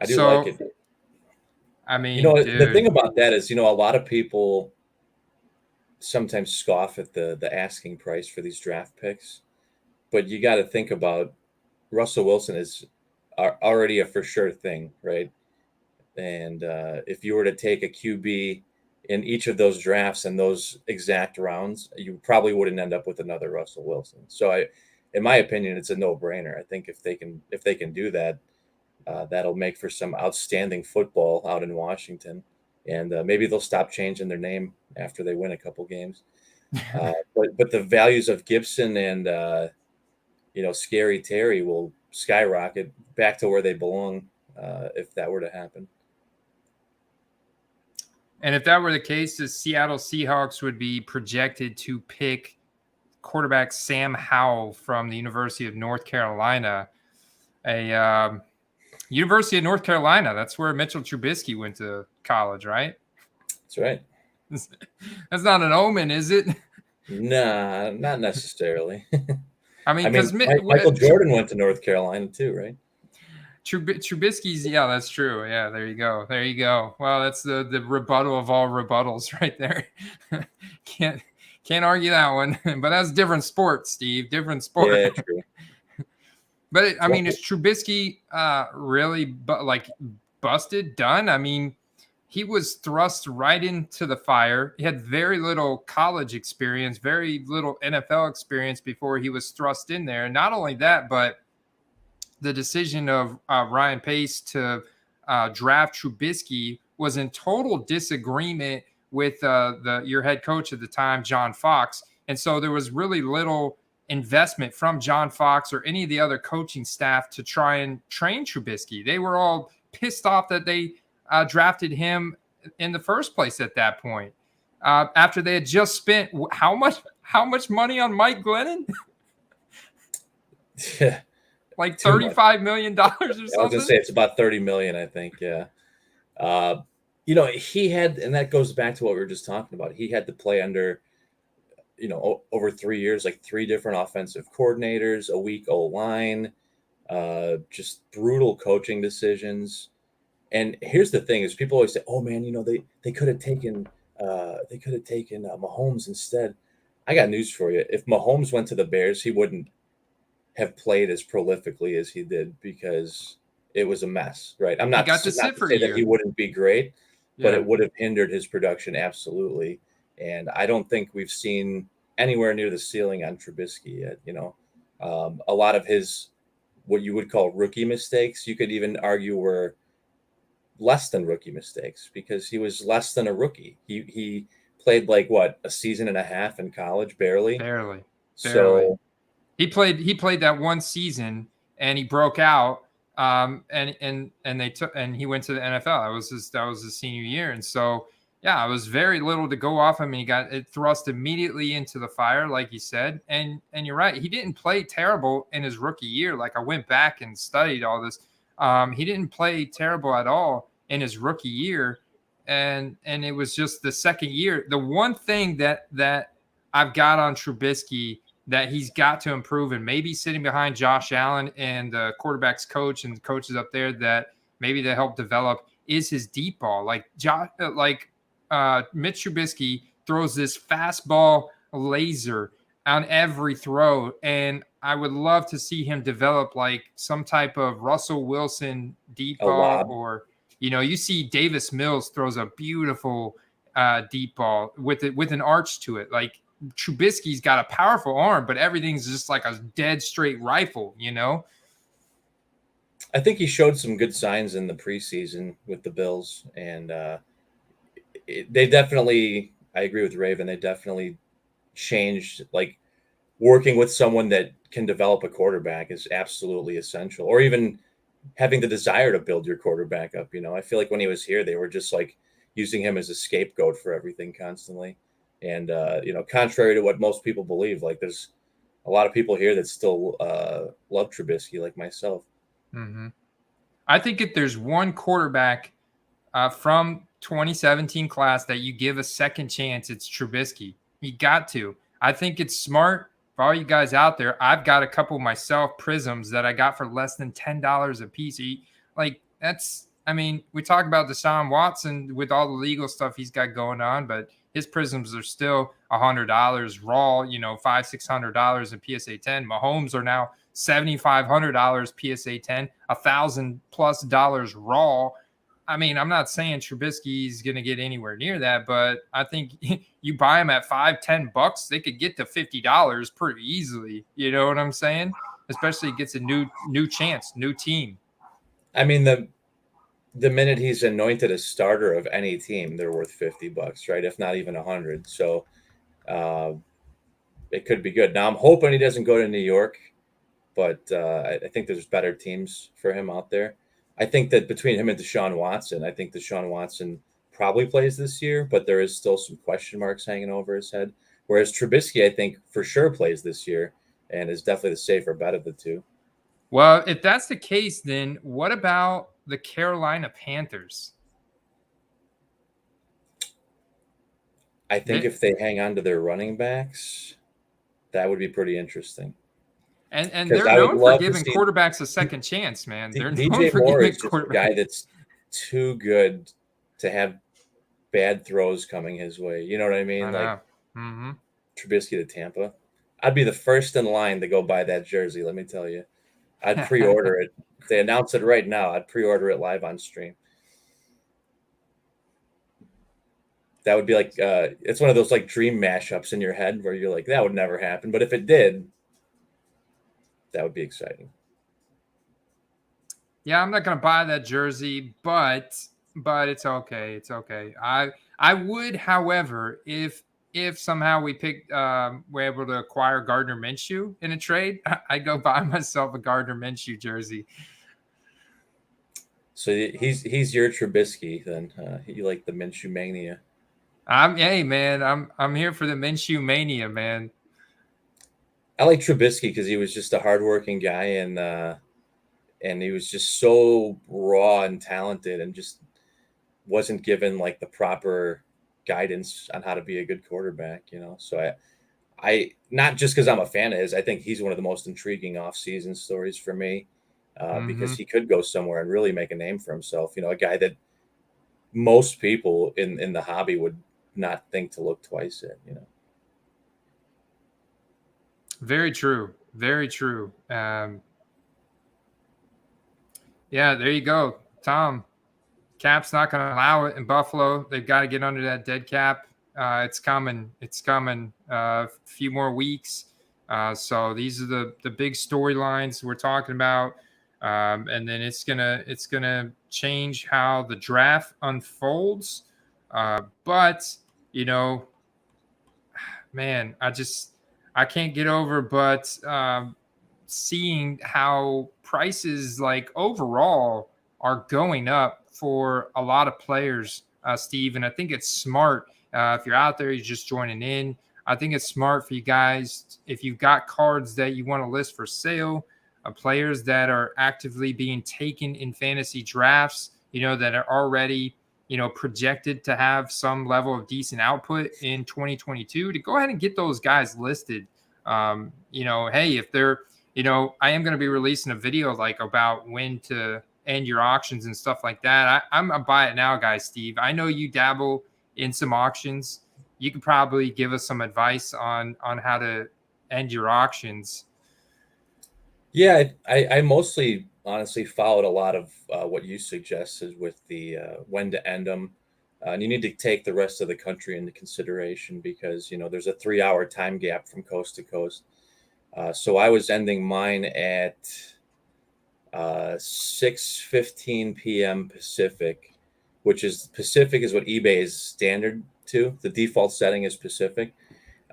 Speaker 3: I do like it.
Speaker 2: I mean,
Speaker 3: the thing about that is, a lot of people sometimes scoff at the asking price for these draft picks, but you got to think about Russell Wilson is already a for sure thing, right? And if you were to take a QB in each of those drafts and those exact rounds, you probably wouldn't end up with another Russell Wilson. So in my opinion, it's a no-brainer. I think if they can do that, that'll make for some outstanding football out in Washington. And maybe they'll stop changing their name after they win a couple games. But the values of Gibson and Scary Terry will skyrocket back to where they belong if that were to happen.
Speaker 2: And if that were the case, the Seattle Seahawks would be projected to pick quarterback Sam Howell from the University of North Carolina. University of North Carolina, that's where Mitchell Trubisky went to college, right?
Speaker 3: That's right.
Speaker 2: That's not an omen, is it?
Speaker 3: Nah, not necessarily.
Speaker 2: I mean,
Speaker 3: Michael Jordan went to North Carolina too, right?
Speaker 2: Trubisky's, yeah, that's true. Yeah, there you go. Well, that's the rebuttal of all rebuttals right there. Can't argue that one. But that's different sport, Steve. Different sport.
Speaker 3: Yeah, true.
Speaker 2: But I mean, is Trubisky really busted, done? I mean, he was thrust right into the fire. He had very little college experience, very little NFL experience before he was thrust in there. And not only that, but the decision of Ryan Pace to draft Trubisky was in total disagreement with your head coach at the time, John Fox. And so there was really little investment from John Fox or any of the other coaching staff to try and train Trubisky. They were all pissed off that they drafted him in the first place at that point. After they had just spent how much money on Mike Glennon?
Speaker 3: Yeah.
Speaker 2: Like $35 million or something?
Speaker 3: I was going to say it's about $30 million, I think. Yeah. He had, and that goes back to what we were just talking about. He had to play under, over 3 years, like 3 different offensive coordinators, a weak O-line, just brutal coaching decisions. And here's the thing: is people always say, "Oh man, they could have taken Mahomes instead." I got news for you: if Mahomes went to the Bears, he wouldn't have played as prolifically as he did because it was a mess, right? I'm not to say that he wouldn't be great, but it would have hindered his production absolutely. And I don't think we've seen anywhere near the ceiling on Trubisky yet. A lot of his what you would call rookie mistakes, you could even argue were less than rookie mistakes because he was less than a rookie. He played a season and a half in college, barely. So
Speaker 2: he played that one season and he broke out. And he went to the NFL. That was his senior year. And so, yeah, it was very little to go off him. And he got it thrust immediately into the fire, like you said. And you're right. He didn't play terrible in his rookie year. Like I went back and studied all this. He didn't play terrible at all in his rookie year. And it was just the second year. The one thing that I've got on Trubisky that he's got to improve, and maybe sitting behind Josh Allen and the quarterback's coach and coaches up there that maybe they help develop, is his deep ball. Mitch Trubisky throws this fastball laser on every throw, and I would love to see him develop like some type of Russell Wilson deep ball, or you see Davis Mills throws a beautiful deep ball with an arch to it. Like Trubisky's got a powerful arm, but everything's just like a dead straight rifle,
Speaker 3: I think he showed some good signs in the preseason with the Bills, and they definitely, I agree with Raven, they definitely changed. Like working with someone that can develop a quarterback is absolutely essential, or even having the desire to build your quarterback up. I feel like when he was here, they were just like using him as a scapegoat for everything constantly. And, contrary to what most people believe, like there's a lot of people here that still love Trubisky, like myself.
Speaker 2: Mm-hmm. I think if there's one quarterback from 2017 class that you give a second chance, it's Trubisky. You got to. I think it's smart for all you guys out there. I've got a couple myself, Prisms, that I got for less than $10 a piece. Like, that's, I mean, we talk about Deshaun Watson with all the legal stuff he's got going on, but his Prisms are still $100 raw, you know, $500-$600 in PSA 10. Mahomes are now $7,500 PSA 10, $1,000+ raw. I mean, I'm not saying Trubisky's going to get anywhere near that, but I think you buy them at $5-$10, they could get to $50 pretty easily. You know what I'm saying? Especially it gets a new chance, new team.
Speaker 3: I mean, the minute he's anointed a starter of any team, they're worth $50, right? If not even 100. So it could be good. Now I'm hoping he doesn't go to New York, but I think there's better teams for him out there. I think that between him and Deshaun Watson, I think Deshaun Watson probably plays this year, but there is still some question marks hanging over his head. Whereas Trubisky, I think for sure plays this year and is definitely the safer bet of the two.
Speaker 2: Well, if that's the case, then what about the Carolina Panthers?
Speaker 3: I think if they hang on to their running backs, that would be pretty interesting.
Speaker 2: And they're known for giving quarterbacks a second chance, man. They're known
Speaker 3: DJ
Speaker 2: for
Speaker 3: Moore
Speaker 2: giving
Speaker 3: is just a guy that's too good to have bad throws coming his way. You know what I mean? Like Trubisky to Tampa. I'd be the first in line to go buy that jersey, let me tell you. I'd pre-order it. If they announce it right now, I'd pre-order it live on stream. That would be like it's one of those like dream mashups in your head where you're like, that would never happen. But if it did, that would be exciting.
Speaker 2: Yeah, I'm not gonna buy that jersey, but it's okay. It's okay. I would, however, if somehow we're able to acquire Gardner Minshew in a trade, I'd go buy myself a Gardner Minshew jersey.
Speaker 3: So he's your Trubisky then. You like the Minshew mania.
Speaker 2: Hey man, I'm here for the Minshew mania, man.
Speaker 3: I like Trubisky because he was just a hardworking guy and he was just so raw and talented and just wasn't given like the proper guidance on how to be a good quarterback, you know. So I not just because I'm a fan of his, I think he's one of the most intriguing off-season stories for me because he could go somewhere and really make a name for himself. You know, a guy that most people in the hobby would not think to look twice at, you know.
Speaker 2: Very true. Very true. Yeah, there you go, Tom. Cap's not going to allow it in Buffalo. They've got to get under that dead cap. It's coming. It's coming. A few more weeks. So these are the big storylines we're talking about. And then it's gonna change how the draft unfolds. But you know, man, I can't get over but seeing how prices like overall are going up for a lot of players, Steve. And I think it's smart. If you're out there, you're just joining in. I think it's smart for you guys. If you've got cards that you want to list for sale, players that are actively being taken in fantasy drafts, you know, that are already, you know, projected to have some level of decent output in 2022, to go ahead and get those guys listed. You know, hey, if they're, you know, I am going to be releasing a video like about when to end your auctions and stuff like that. I'm a buy it now guy, Steve. I know you dabble in some auctions. You could probably give us some advice on how to end your auctions.
Speaker 3: Yeah, I mostly honestly followed a lot of what you suggested with the when to end them. And you need to take the rest of the country into consideration because, you know, there's a 3-hour time gap from coast to coast. So I was ending mine at 6:15 p.m. Pacific, which is Pacific is what eBay is standard to. The default setting is Pacific.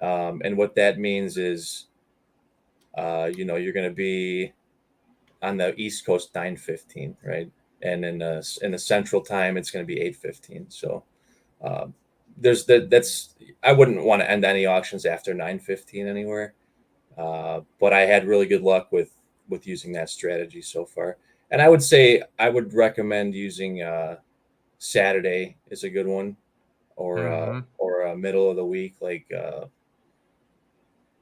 Speaker 3: And what that means is, you know, you're going to be on the East Coast 9:15, right? And in the Central Time, it's going to be 8:15. So that's I wouldn't want to end any auctions after 9:15 anywhere. But I had really good luck with using that strategy so far. And I would say I would recommend using Saturday is a good one, or middle of the week like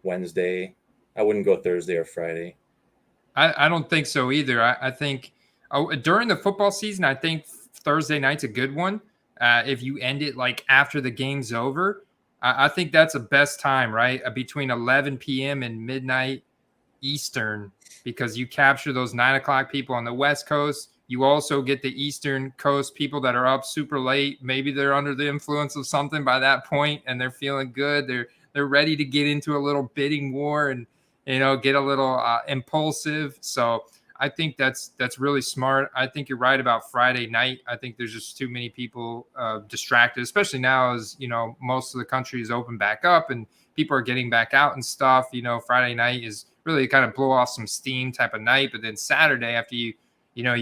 Speaker 3: Wednesday. I wouldn't go Thursday or Friday.
Speaker 2: I don't think so either. I think during the football season, I think Thursday night's a good one. If you end it like after the game's over, I think that's the best time, right? Between 11 p.m. and midnight Eastern, because you capture those 9 o'clock people on the West Coast. You also get the Eastern Coast people that are up super late. Maybe they're under the influence of something by that point, and they're feeling good. They're ready to get into a little bidding war and get a little impulsive. So I think that's really smart. I think you're right about Friday night. I think there's just too many people distracted, especially now as most of the country is open back up and people are getting back out and stuff. Friday night is really kind of blow off some steam type of night. But then Saturday, after you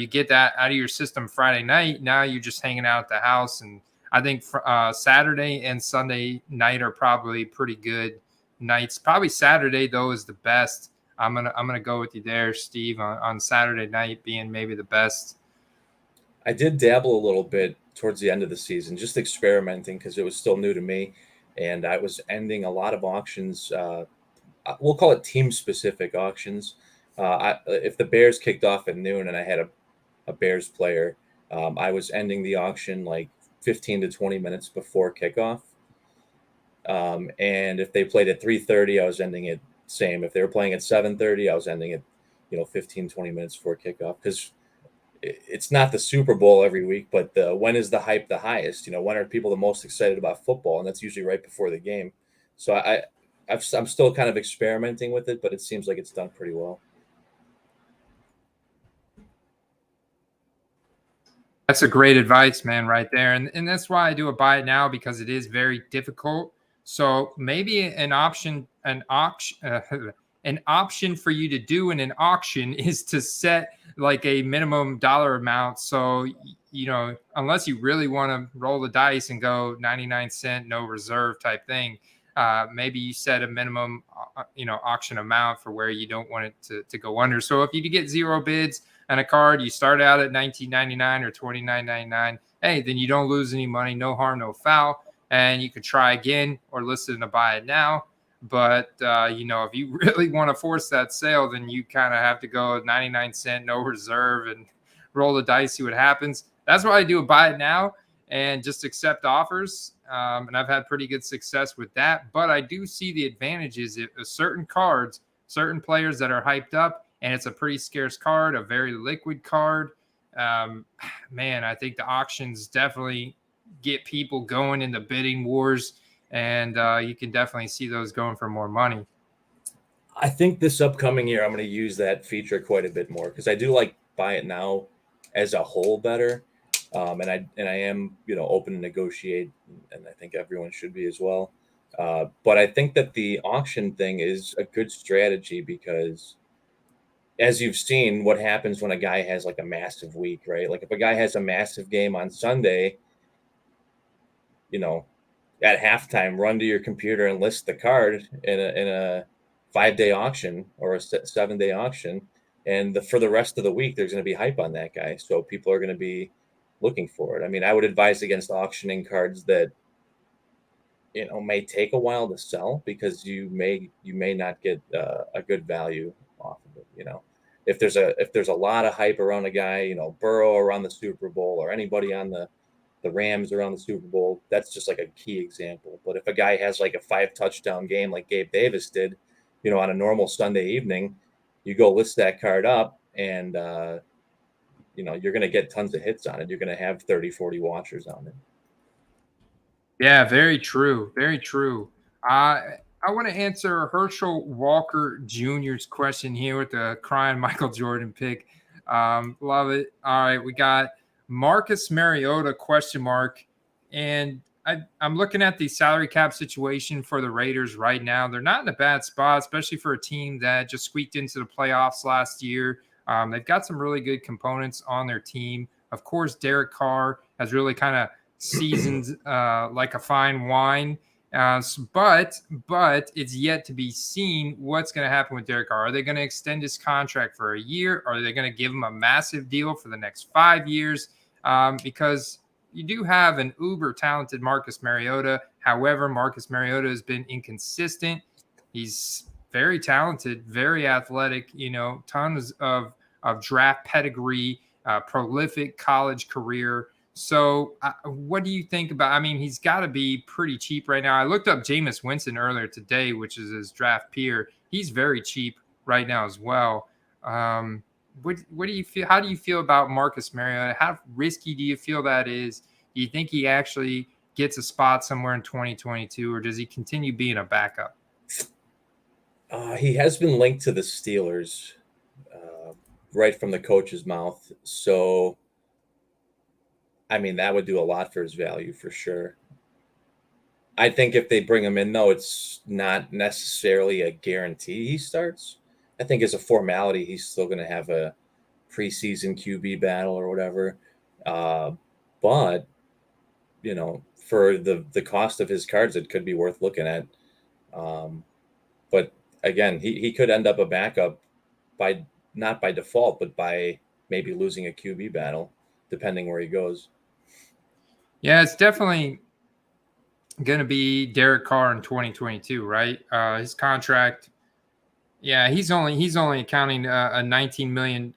Speaker 2: get that out of your system Friday night, now you're just hanging out at the house. And I think Saturday and Sunday night are probably pretty good nights. Probably Saturday though is the best. I'm gonna go with you there, Steve, on Saturday night being maybe the best.
Speaker 3: I did dabble a little bit towards the end of the season, just experimenting because it was still new to me, and I was ending a lot of auctions. We'll call it team-specific auctions. If the Bears kicked off at noon and I had a Bears player, I was ending the auction like 15 to 20 minutes before kickoff. And if they played at 3:30, I was ending it same. If they were playing at 7:30, I was ending it, 15, 20 minutes before kickoff, because it's not the Super Bowl every week, but when is the hype the highest? When are people the most excited about football? And that's usually right before the game. So I'm still kind of experimenting with it, but it seems like it's done pretty well.
Speaker 2: That's a great advice, man, right there. And that's why I do a buy it now, because it is very difficult. So maybe an option for you to do in an auction is to set like a minimum dollar amount. So, unless you really want to roll the dice and go 99-cent, no reserve type thing, maybe you set a minimum, auction amount for where you don't want it to go under. So if you get 0 bids on a card, you start out at $19.99 or $29.99. Hey, then you don't lose any money, no harm, no foul. And you could try again or list it in a buy it now. But, if you really want to force that sale, then you kind of have to go 99-cent, no reserve, and roll the dice, see what happens. That's why I do a buy it now and just accept offers. And I've had pretty good success with that. But I do see the advantages of certain cards, certain players that are hyped up, and it's a pretty scarce card, a very liquid card. Man, I think the auctions definitely get people going in the bidding wars, and you can definitely see those going for more money.
Speaker 3: I think this upcoming year I'm going to use that feature quite a bit more, because I do like buy it now as a whole better, and I am open to negotiate, and I think everyone should be as well. But I think that the auction thing is a good strategy, because as you've seen, what happens when a guy has like a massive week, right? Like if a guy has a massive game on Sunday, at halftime, run to your computer and list the card in a 5-day auction or a 7-day auction. And for the rest of the week, there's going to be hype on that guy. So people are going to be looking for it. I mean, I would advise against auctioning cards that, may take a while to sell, because you may not get a good value off of it. If there's a lot of hype around a guy, Burrow around the Super Bowl, or anybody on the Rams around the Super Bowl, that's just like a key example. But if a guy has like a 5-touchdown game like Gabe Davis did, on a normal Sunday evening, you go list that card up, and you're going to get tons of hits on it. You're going to have 30, 40 watchers on it.
Speaker 2: Yeah, very true. Very true. I want to answer Herschel Walker Jr.'s question here with the crying Michael Jordan pick. Love it. All right, we got Marcus Mariota ? And I'm looking at the salary cap situation for the Raiders right now. They're not in a bad spot, especially for a team that just squeaked into the playoffs last year. They've got some really good components on their team. Of course, Derek Carr has really kind of seasoned like a fine wine. But it's yet to be seen what's going to happen with Derek Carr. Are they going to extend his contract for a year? Or are they going to give him a massive deal for the next 5 years? Because do have an uber talented Marcus Mariota. However, Marcus Mariota has been inconsistent. He's very talented, very athletic, tons of draft pedigree, prolific college career. So what do you think about, I mean, he's got to be pretty cheap right now. I looked up Jameis Winston earlier today, which is his draft peer. He's very cheap right now as well. What do you feel? How do you feel about Marcus Mariota? How risky do you feel that is? Do you think he actually gets a spot somewhere in 2022, or does he continue being a backup?
Speaker 3: He has been linked to the Steelers right from the coach's mouth. So, I mean, that would do a lot for his value for sure. I think if they bring him in, though, it's not necessarily a guarantee he starts. I think as a formality, he's still going to have a preseason QB battle or whatever. But, for the cost of his cards, it could be worth looking at. But again, he could end up a backup not by default, but by maybe losing a QB battle, depending where he goes.
Speaker 2: Yeah, it's definitely going to be Derek Carr in 2022, right? His contract, yeah, he's only accounting a $19 million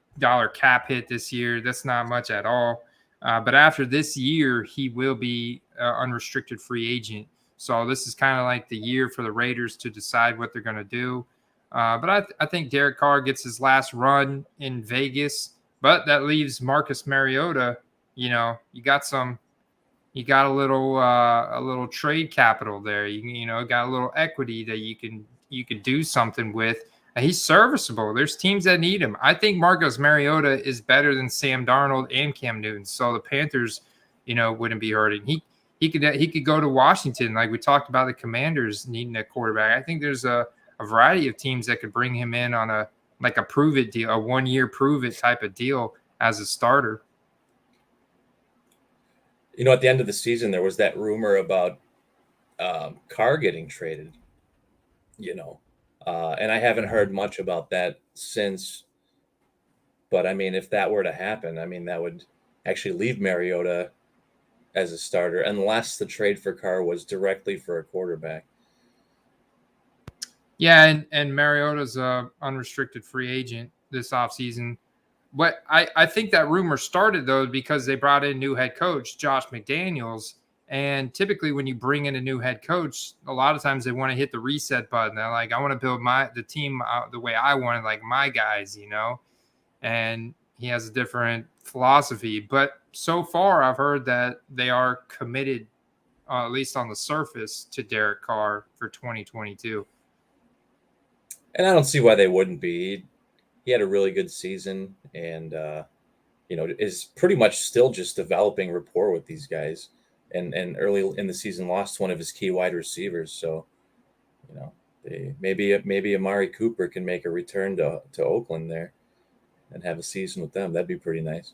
Speaker 2: cap hit this year. That's not much at all. But after this year, he will be unrestricted free agent. So this is kind of like the year for the Raiders to decide what they're going to do. But I think Derek Carr gets his last run in Vegas. But that leaves Marcus Mariota. You got a little trade capital there. You got a little equity that you can do something with. He's serviceable. There's teams that need him. I think Marcus Mariota is better than Sam Darnold and Cam Newton. So the Panthers, wouldn't be hurting. He could go to Washington, like we talked about the Commanders needing a quarterback. I think there's a variety of teams that could bring him in on a prove it deal, a 1 year prove it type of deal as a starter.
Speaker 3: At the end of the season, there was that rumor about Carr getting traded, and I haven't heard much about that since. But, I mean, if that were to happen, I mean, that would actually leave Mariota as a starter, unless the trade for Carr was directly for a quarterback.
Speaker 2: Yeah, and Mariota's a unrestricted free agent this offseason. But I think that rumor started, though, because they brought in new head coach, Josh McDaniels. And typically when you bring in a new head coach, a lot of times they want to hit the reset button. They're like, I want to build the team the way I want it, like my guys, And he has a different philosophy. But so far, I've heard that they are committed, at least on the surface, to Derek Carr for 2022.
Speaker 3: And I don't see why they wouldn't be. He had a really good season and, is pretty much still just developing rapport with these guys. And early in the season lost one of his key wide receivers. So, maybe Amari Cooper can make a return to Oakland there and have a season with them. That'd be pretty nice.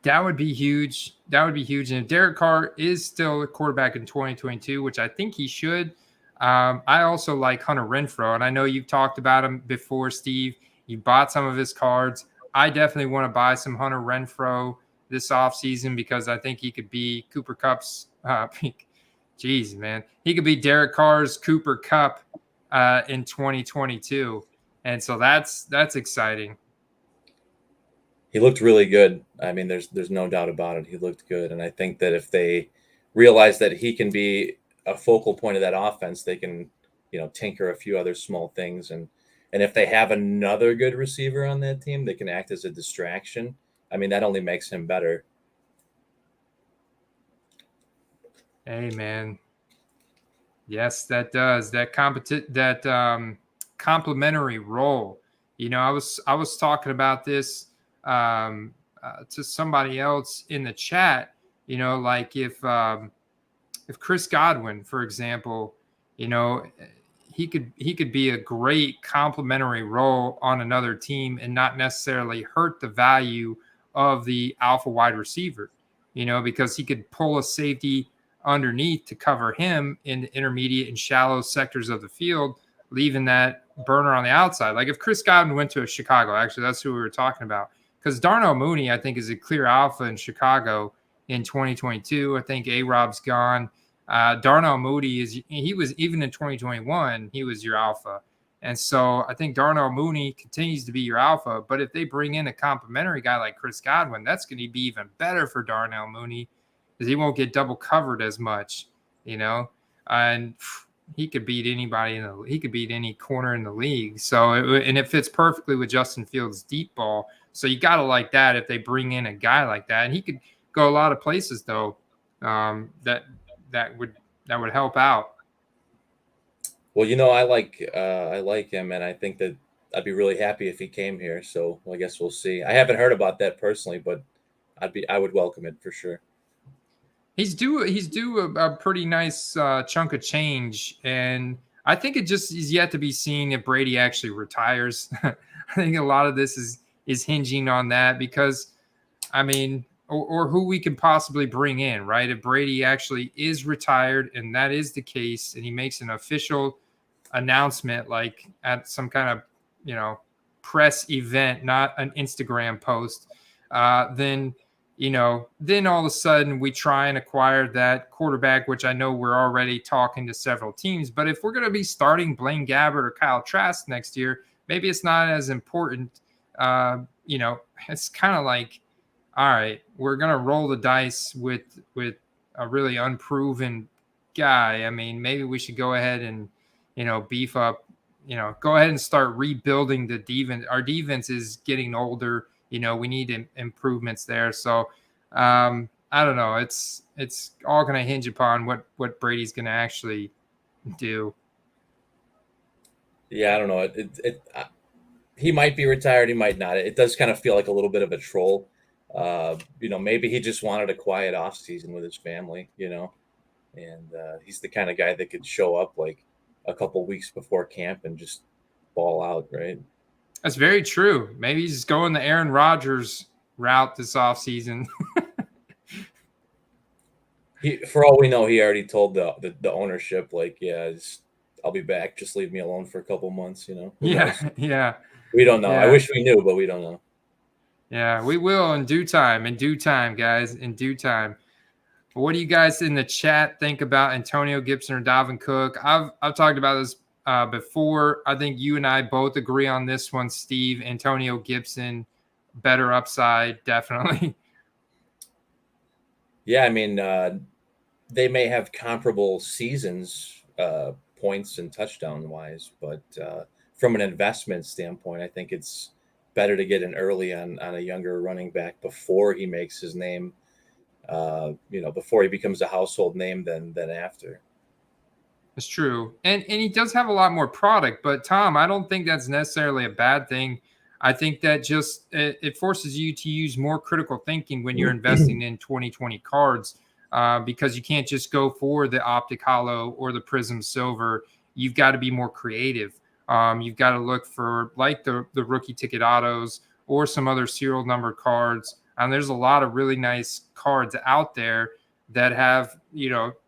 Speaker 2: That would be huge. And if Derek Carr is still a quarterback in 2022, which I think he should, I also like Hunter Renfrow. And I know you've talked about him before, Steve. You bought some of his cards. I definitely want to buy some Hunter Renfrow this offseason because I think he could be Cooper Kupp's geez, man. He could be Derek Carr's Cooper Kupp in 2022. And so that's exciting.
Speaker 3: He looked really good. I mean, there's no doubt about it. He looked good. And I think that if they realize that he can be a focal point of that offense, they can, tinker a few other small things. And if they have another good receiver on that team, they can act as a distraction. I mean, that only makes him better.
Speaker 2: Hey, man. Yes, that does. That complementary role. I was talking about this to somebody else in the chat. Like if Chris Godwin, for example, he could be a great complementary role on another team and not necessarily hurt the value of the alpha wide receiver, because he could pull a safety underneath to cover him in the intermediate and shallow sectors of the field, leaving that burner on the outside. Like if Chris Godwin went to Chicago, actually, that's who we were talking about. Because Darnell Mooney, I think, is a clear alpha in Chicago, in 2022. I think A-Rob's gone. Darnell Mooney he was even in 2021, he was your alpha. And so I think Darnell Mooney continues to be your alpha. But if they bring in a complimentary guy like Chris Godwin, that's going to be even better for Darnell Mooney because he won't get double covered as much, and he could beat anybody he could beat any corner in the league. So, and it fits perfectly with Justin Fields' deep ball. So you got to like that if they bring in a guy like that. And he could go a lot of places though. That would help out.
Speaker 3: Well, I like him, and I think that I'd be really happy if he came here. So I guess we'll see. I haven't heard about that personally, but I would welcome it for sure.
Speaker 2: He's due a pretty nice chunk of change, and I think it just is yet to be seen if Brady actually retires. I think a lot of this is hinging on that because, I mean, or who we can possibly bring in, right? If Brady actually is retired, and that is the case, and he makes an official announcement like at some kind of press event, not an Instagram post, then all of a sudden we try and acquire that quarterback, which I know we're already talking to several teams. But if we're going to be starting Blaine Gabbert or Kyle Trask next year, maybe it's not as important. It's kind of like, all right, we're going to roll the dice with a really unproven guy. I mean, maybe we should go ahead and beef up, go ahead and start rebuilding the defense. Our defense is getting older. We need improvements there. So I don't know. It's all going to hinge upon what Brady's going to actually do.
Speaker 3: Yeah, I don't know. He might be retired. He might not. It does kind of feel like a little bit of a troll. Maybe he just wanted a quiet off season with his family, and he's the kind of guy that could show up like a couple weeks before camp and just ball out, right?
Speaker 2: That's very true. Maybe he's going the Aaron Rodgers route this offseason.
Speaker 3: For all we know, he already told the ownership, like, yeah, I'll be back. Just leave me alone for a couple months,
Speaker 2: Yeah.
Speaker 3: We don't know.
Speaker 2: Yeah.
Speaker 3: I wish we knew, but we don't know.
Speaker 2: Yeah, we will in due time, guys, in due time. But what do you guys in the chat think about Antonio Gibson or Dalvin Cook? I've talked about this before. I think you and I both agree on this one, Steve. Antonio Gibson, better upside, definitely.
Speaker 3: Yeah, I mean, they may have comparable seasons, points and touchdown wise, but from an investment standpoint, I think it's better to get in early on a younger running back before he makes his name, before he becomes a household name than after.
Speaker 2: It's true. And he does have a lot more product, but Tom, I don't think that's necessarily a bad thing. I think that just it forces you to use more critical thinking when you're investing in 2020 cards, because you can't just go for the Optic Hollow or the Prism Silver. You've got to be more creative. You've got to look for like the rookie ticket autos or some other serial number cards. And there's a lot of really nice cards out there that have,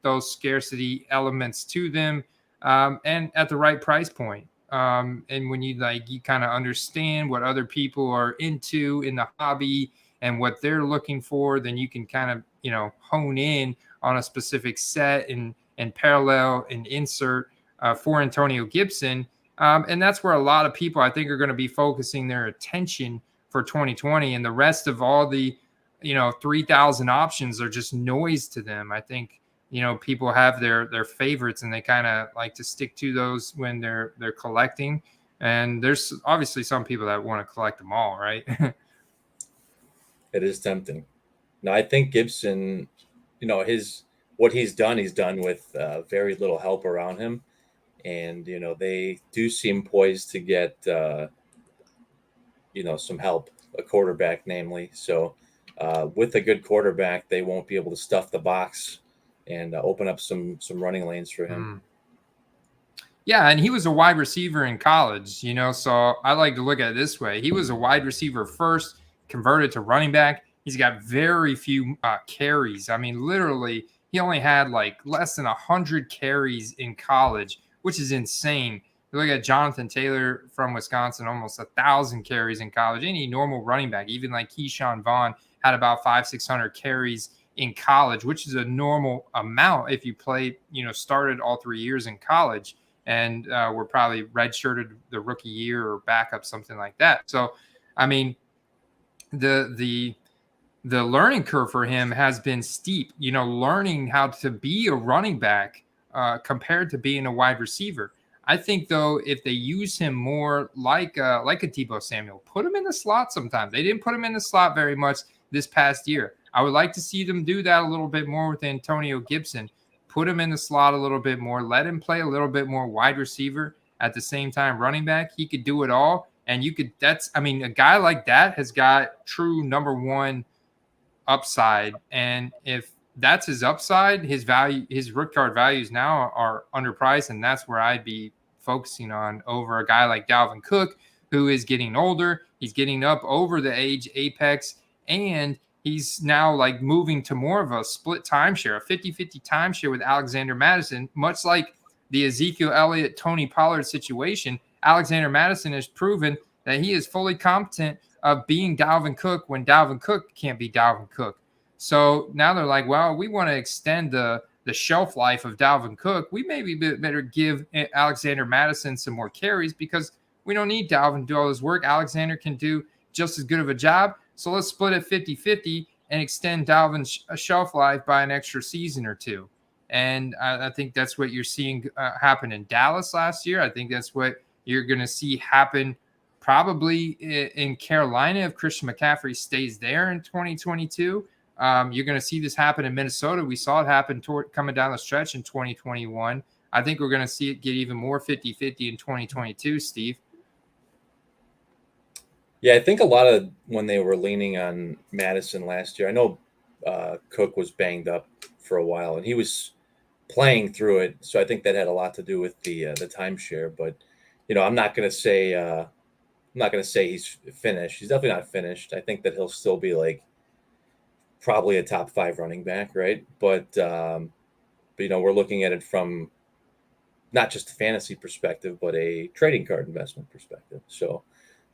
Speaker 2: those scarcity elements to them, and at the right price point. And when you kind of understand what other people are into in the hobby and what they're looking for, then you can kind of, hone in on a specific set and parallel and insert for Antonio Gibson. And that's where a lot of people, I think, are going to be focusing their attention for 2020, and the rest of all the 3,000 options are just noise to them. I think people have their favorites, and they kind of like to stick to those when they're collecting. And there's obviously some people that want to collect them all, right?
Speaker 3: It is tempting. No, I think Gibson, what he's done with very little help around him, and they do seem poised to get some help, a quarterback namely. So with a good quarterback, they won't be able to stuff the box and open up some running lanes for him.
Speaker 2: Yeah, and he was a wide receiver in college, so I like to look at it this way. He was a wide receiver first, converted to running back. He's got very few carries. I mean, literally, he only had like less than 100 carries in college, which is insane. You look at Jonathan Taylor from Wisconsin, almost 1,000 carries in college. Any normal running back, even like Keyshawn Vaughn, had about 500-600 carries in college, which is a normal amount if you play, started all 3 years in college and were probably redshirted the rookie year or backup, something like that. So, I mean, the learning curve for him has been steep, learning how to be a running back compared to being a wide receiver. I think, though, if they use him more like a Deebo Samuel, put him in the slot sometimes. They didn't put him in the slot very much this past year. I would like to see them do that a little bit more with Antonio Gibson. Put him in the slot a little bit more. Let him play a little bit more wide receiver at the same time running back. He could do it all. And a guy like that has got true number one upside. And if that's his upside, his rook card values now are underpriced. And that's where I'd be focusing on over a guy like Dalvin Cook, who is getting older. He's getting up over the age apex, and he's now like moving to more of a split timeshare, a 50-50 timeshare with Alexander Madison, much like the Ezekiel Elliott, Tony Pollard situation. Alexander Madison has proven that he is fully competent of being Dalvin Cook when Dalvin Cook can't be Dalvin Cook. So now they're like, well, we want to extend the shelf life of Dalvin Cook. We maybe better give Alexander Madison some more carries because we don't need Dalvin to do all this work. Alexander can do just as good of a job. So let's split it 50-50 and extend Dalvin's shelf life by an extra season or two. And I think that's what you're seeing happen in Dallas last year. I think that's what you're going to see happen probably in Carolina if Christian McCaffrey stays there in 2022. You're going to see this happen in Minnesota. We saw it happen coming down the stretch in 2021. I think we're going to see it get even more 50-50 in 2022, Steve.
Speaker 3: Yeah, I think a lot of when they were leaning on Madison last year, I know Cook was banged up for a while, and he was playing through it. So I think that had a lot to do with the timeshare. But I'm not going to say he's finished. He's definitely not finished. I think that he'll still be like probably a top 5 running back, right? But we're looking at it from not just a fantasy perspective, but a trading card investment perspective. So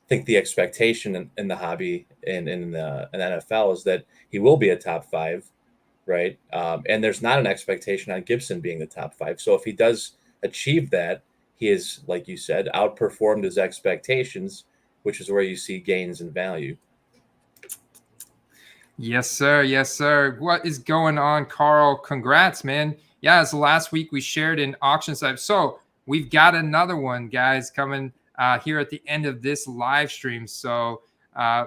Speaker 3: I think the expectation in the hobby and in the NFL is that he will be a top 5, right? And there's not an expectation on Gibson being the top 5. So if he does achieve that, he is, like you said, outperformed his expectations, which is where you see gains in value.
Speaker 2: Yes, sir. Yes, sir. What is going on, Carl? Congrats, man. Yeah, it's the last week we shared in auction site. So we've got another one, guys, coming here at the end of this live stream. So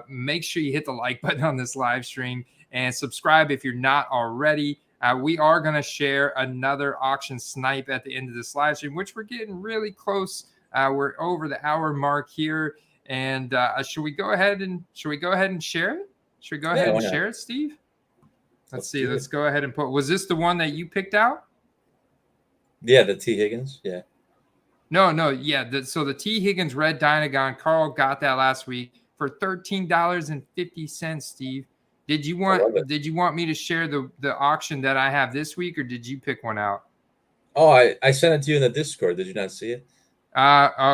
Speaker 2: make sure you hit the like button on this live stream and subscribe if you're not already. We are going to share another auction snipe at the end of this live stream, which we're getting really close. We're over the hour mark here. And should we go ahead and share it? Should we go ahead and share it, Steve? Let's see. Let's go ahead and was this the one that you picked out?
Speaker 3: Yeah, the T. Higgins. Yeah.
Speaker 2: No. Yeah. So the T. Higgins Red Dynagon, Carl got that last week for $13.50, Steve. Did you want me to share the auction that I have this week, or did you pick one out?
Speaker 3: Oh, I sent it to you in the Discord. Did you not see it?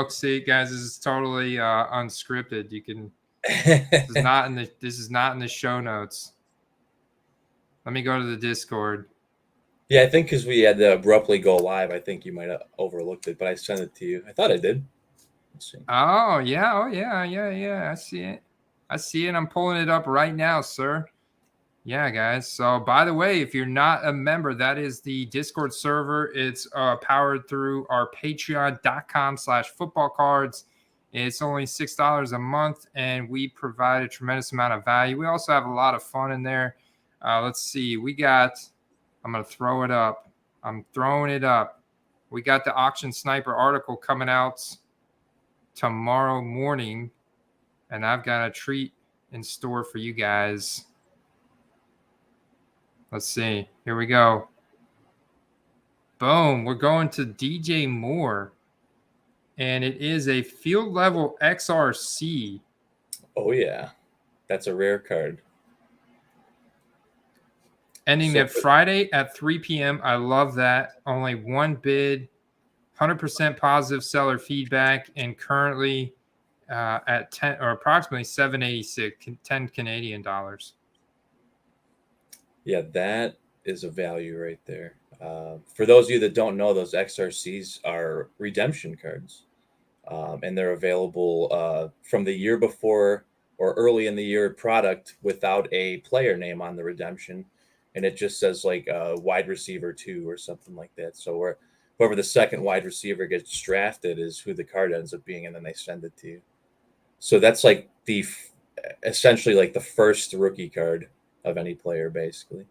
Speaker 2: See, guys, this is totally unscripted. You can this is not in the show notes. Let me go to the Discord.
Speaker 3: Yeah, I think because we had to abruptly go live, I think you might have overlooked it, but I sent it to you. I thought I did. Let's see.
Speaker 2: Oh yeah. I see it. I'm pulling it up right now, sir. Yeah, guys. So, by the way, if you're not a member, that is the Discord server. It's powered through our patreon.com/footballcards. It's only $6 a month, and we provide a tremendous amount of value. We also have a lot of fun in there. Let's see. I'm going to throw it up. I'm throwing it up. We got the Auction Sniper article coming out tomorrow morning, and I've got a treat in store for you guys. Let's see. Here we go. Boom. We're going to DJ Moore. And it is a field level XRC.
Speaker 3: Oh, yeah. That's a rare card.
Speaker 2: Ending at Friday at 3 p.m. I love that. Only one bid, 100% positive seller feedback, and currently at 10 or approximately $7.86, 10 Canadian dollars.
Speaker 3: Yeah, that is a value right there. For those of you that don't know, those XRCs are redemption cards, and they're available from the year before or early in the year product without a player name on the redemption, and it just says like wide receiver 2 or something like that. So whoever the second wide receiver gets drafted is who the card ends up being, and then they send it to you. So that's like essentially like the first rookie card of any player, basically.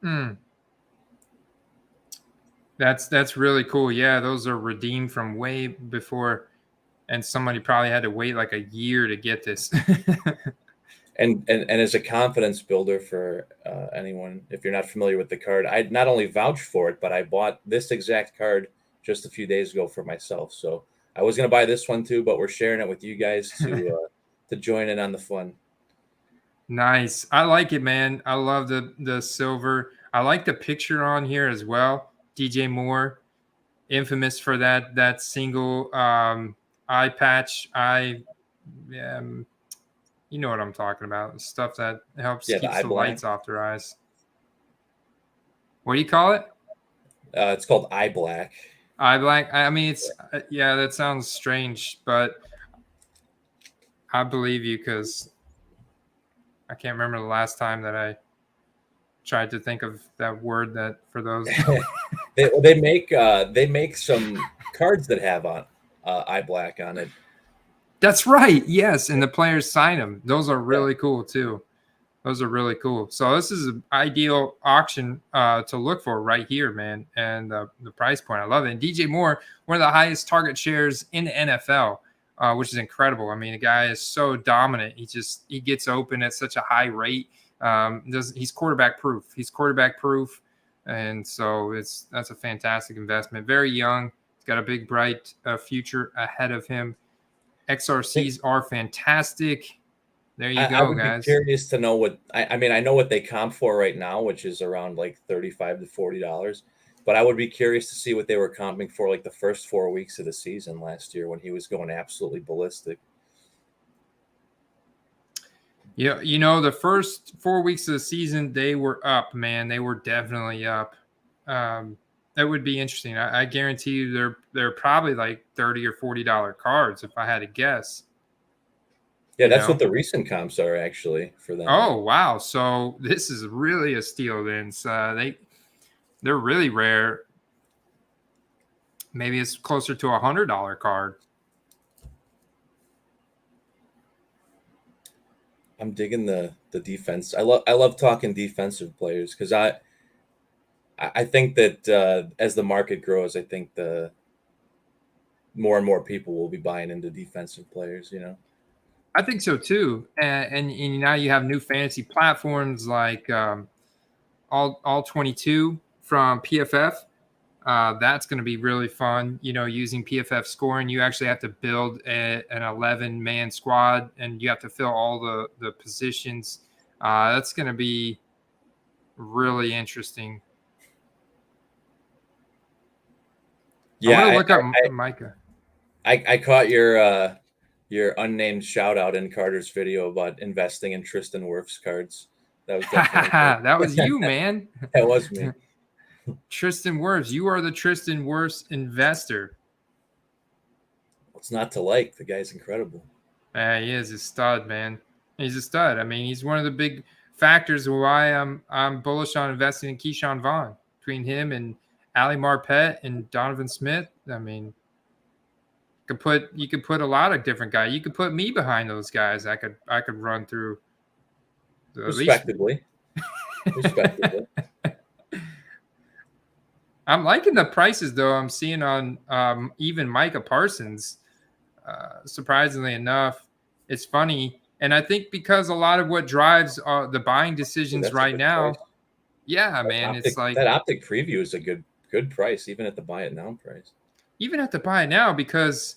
Speaker 2: Mm. That's really cool. Yeah, those are redeemed from way before, and somebody probably had to wait like a year to get this.
Speaker 3: And as a confidence builder for anyone, if you're not familiar with the card, I not only vouch for it, but I bought this exact card just a few days ago for myself. So I was going to buy this one too, but we're sharing it with you guys to join in on the fun.
Speaker 2: Nice. I like it, man. I love the silver. I like the picture on here as well. DJ Moore, infamous for that single eye patch. You know what I'm talking about. Stuff that helps keeps the lights off their eyes. What do you call it?
Speaker 3: It's called eye black.
Speaker 2: Eye black. I mean, it's yeah. That sounds strange, but I believe you because I can't remember the last time that I tried to think of that word that for those.
Speaker 3: they make some cards that have on eye black on it.
Speaker 2: That's right. Yes, and the players sign them. Those are really cool too. Those are really cool. So this is an ideal auction to look for right here, man. And the price point, I love it. And DJ Moore, one of the highest target shares in the NFL, which is incredible. I mean, the guy is so dominant. He gets open at such a high rate. He's quarterback proof. And so that's a fantastic investment. Very young. He's got a big, bright future ahead of him. XRCs are fantastic. There you go,
Speaker 3: I would
Speaker 2: guys.
Speaker 3: be curious to know what I mean. I know what they comp for right now, which is around like $35 to $40. But I would be curious to see what they were comping for like the first 4 weeks of the season last year when he was going absolutely ballistic.
Speaker 2: Yeah, the first 4 weeks of the season, they were up, man. They were definitely up. That would be interesting. I guarantee you they're probably like $30 or $40 cards if I had to guess.
Speaker 3: Yeah, that's what the recent comps are actually for them.
Speaker 2: Oh, wow. So this is really a steal then. So they're really rare. Maybe it's closer to $100 card.
Speaker 3: I'm digging the defense. I love talking defensive players because I think that as the market grows, I think the more and more people will be buying into defensive players.
Speaker 2: I think so too. And now you have new fantasy platforms like All 22 from PFF. That's going to be really fun. Using PFF scoring, you actually have to build an 11-man squad, and you have to fill all the positions. That's going to be really interesting.
Speaker 3: Yeah,
Speaker 2: I want to look up Micah.
Speaker 3: I caught your unnamed shout out in Carter's video about investing in Tristan Wirfs cards. That was definitely
Speaker 2: that was you, man.
Speaker 3: That was me.
Speaker 2: Tristan Wirfs, you are the Tristan Wirfs investor.
Speaker 3: What's not to like? The guy's incredible.
Speaker 2: He is a stud, man. He's a stud. I mean, he's one of the big factors why I'm bullish on investing in Keyshawn Vaughn. Between him and Ali Marpet and Donovan Smith, I mean, you could put a lot of different guys. You could put me behind those guys. I could run through.
Speaker 3: Respectively. Respectively.
Speaker 2: I'm liking the prices though. I'm seeing on even Micah Parsons. Surprisingly enough, it's funny, and I think because a lot of what drives the buying decisions right now. Price. Yeah, man, it's like
Speaker 3: that optic preview is a good price, even at the buy it now price.
Speaker 2: Even at the buy it now, because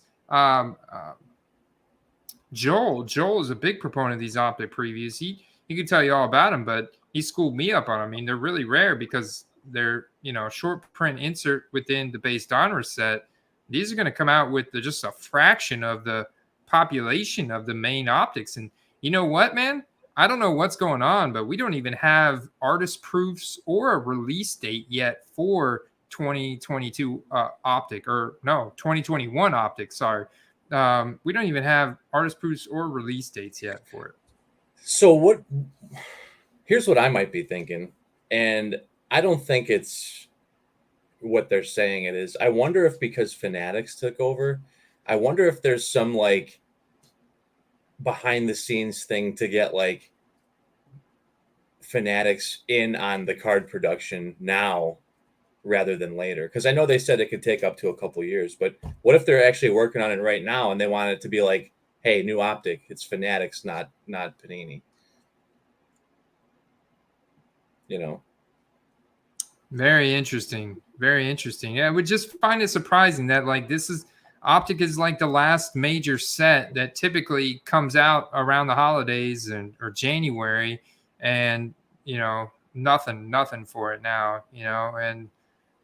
Speaker 2: Joel is a big proponent of these optic previews. He can tell you all about them, but he schooled me up on them. I mean, they're really rare because they're short print insert within the base Donruss set. These are going to come out with just a fraction of the population of the main optics. And you know what, man? I don't know what's going on, but we don't even have artist proofs or a release date yet for 2022 optic, or no, 2021 optic. Sorry. We don't even have artist proofs or release dates yet for it.
Speaker 3: So here's what I might be thinking, and I don't think it's what they're saying it is. I wonder if because Fanatics took over, I wonder if there's some like behind the scenes thing to get like Fanatics in on the card production now rather than later. Because I know they said it could take up to a couple years, but what if they're actually working on it right now and they want it to be like, hey, new optic, it's Fanatics, not Panini. You know.
Speaker 2: Very interesting. Very interesting. Yeah, I would just find it surprising that like this is optic is like the last major set that typically comes out around the holidays or January, and nothing for it now, and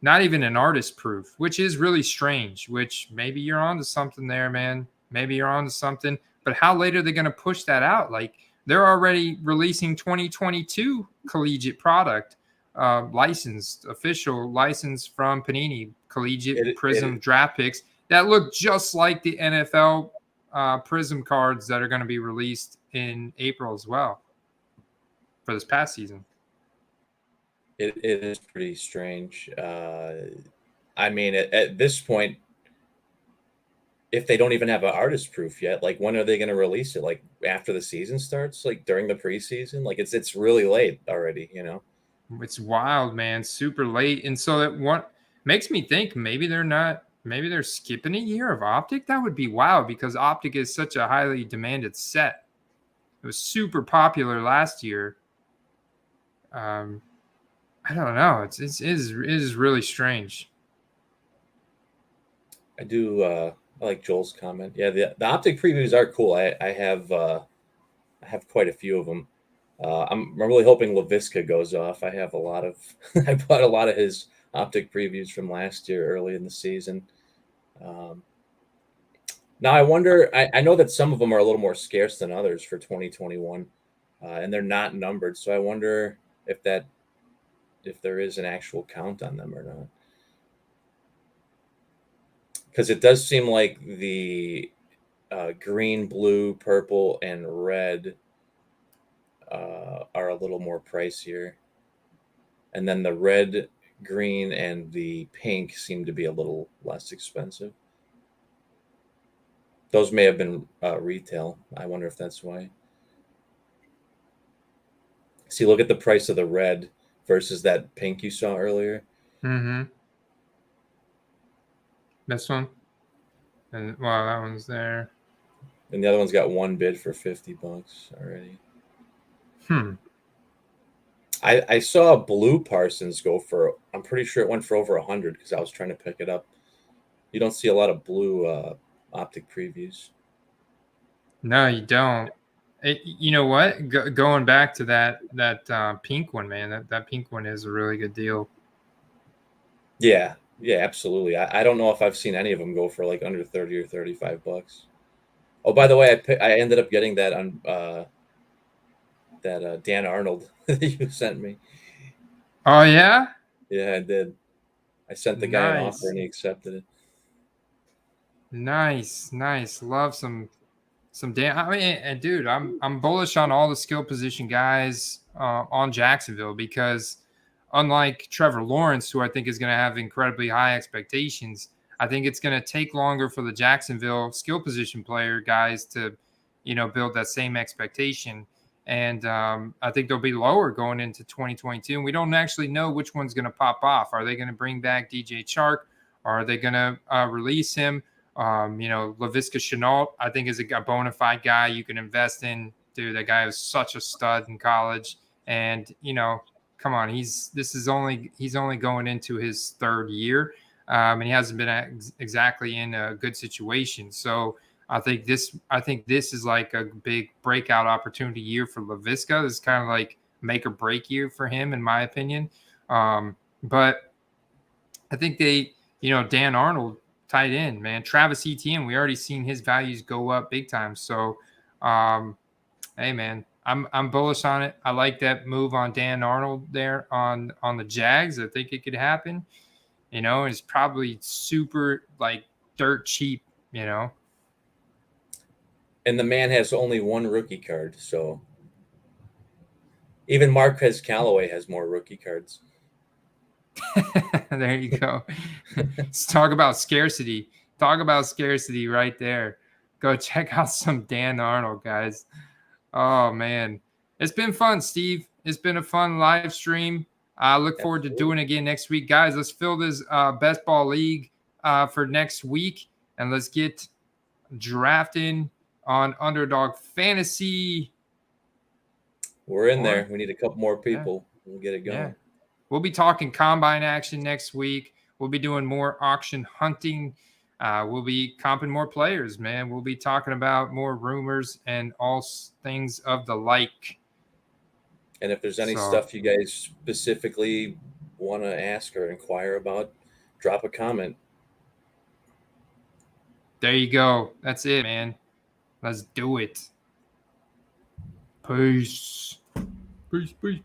Speaker 2: not even an artist proof, which is really strange. Which maybe you're onto something there, man. Maybe you're onto something. But how late are they going to push that out? Like they're already releasing 2022 collegiate product. Licensed, official license from Panini, collegiate Prism draft picks that look just like the NFL Prism cards that are going to be released in April as well for this past season.
Speaker 3: It is pretty strange. I mean, at this point, if they don't even have an artist proof yet, like when are they going to release it? Like after the season starts, like during the preseason? Like it's really late already,
Speaker 2: It's wild, man. Super late. And so that what makes me think maybe they're skipping a year of optic. That would be wild because optic is such a highly demanded set. It was super popular last year. I don't know. It is really strange.
Speaker 3: I do I like Joel's comment. Yeah, the optic previews are cool. I have quite a few of them. I'm really hoping LaVisca goes off. I have a lot of I bought a lot of his optic previews from last year early in the season. Now I wonder. I know that some of them are a little more scarce than others for 2021, and they're not numbered. So I wonder if there is an actual count on them or not. Because it does seem like the green, blue, purple, and red are a little more pricier. And then the red, green, and the pink seem to be a little less expensive. Those may have been retail. I wonder if that's why. See, look at the price of the red versus that pink you saw earlier.
Speaker 2: Mm-hmm. This one? And wow, that one's there.
Speaker 3: And the other one's got one bid for $50 already. I saw Blue Parsons go for, I'm pretty sure it went for over 100 because I was trying to pick it up. You don't see a lot of blue optic previews.
Speaker 2: No, you don't. You know what? Going back to that pink one, man, that pink one is a really good deal.
Speaker 3: Yeah, absolutely. I don't know if I've seen any of them go for like under 30 or $35. Oh, by the way, I ended up getting that on that Dan Arnold that you sent me.
Speaker 2: Oh yeah?
Speaker 3: Yeah, I did. I sent the guy an offer and he accepted it.
Speaker 2: Nice. Love some Dan. I mean, and dude, I'm bullish on all the skill position guys on Jacksonville because unlike Trevor Lawrence, who I think is going to have incredibly high expectations, I think it's going to take longer for the Jacksonville skill position player guys to, build that same expectation. And I think they'll be lower going into 2022. And we don't actually know which one's going to pop off. Are they going to bring back DJ Chark? Or are they going to release him? LaVisca Chenault, I think, is a bona fide guy you can invest in. Dude, that guy was such a stud in college. And, come on, he's only going into his third year. And he hasn't been exactly in a good situation. So I think this is like a big breakout opportunity year for LaVisca. This is kind of like make or break year for him, in my opinion. But I think Dan Arnold, tight end, man. Travis Etienne, we already seen his values go up big time. So, hey, man, I'm bullish on it. I like that move on Dan Arnold there on the Jags. I think it could happen. You know, it's probably super like dirt cheap, you know.
Speaker 3: And the man has only one rookie card, so even Marquez Callaway has more rookie cards.
Speaker 2: There you go. Let's talk about scarcity. Talk about scarcity right there. Go check out some Dan Arnold, guys. Oh, man. It's been fun, Steve. It's been a fun live stream. I look forward to doing it again next week. Guys, let's fill this best ball league for next week, and let's get drafting on Underdog Fantasy.
Speaker 3: We're in there. We need a couple more people. Yeah. We'll get it going. Yeah.
Speaker 2: We'll be talking combine action next week. We'll be doing more auction hunting. We'll be comping more players, man. We'll be talking about more rumors and all things of the like.
Speaker 3: And if there's any stuff you guys specifically want to ask or inquire about, drop a comment.
Speaker 2: There you go. That's it, man. Let's do it. Peace. Peace, peace, peace.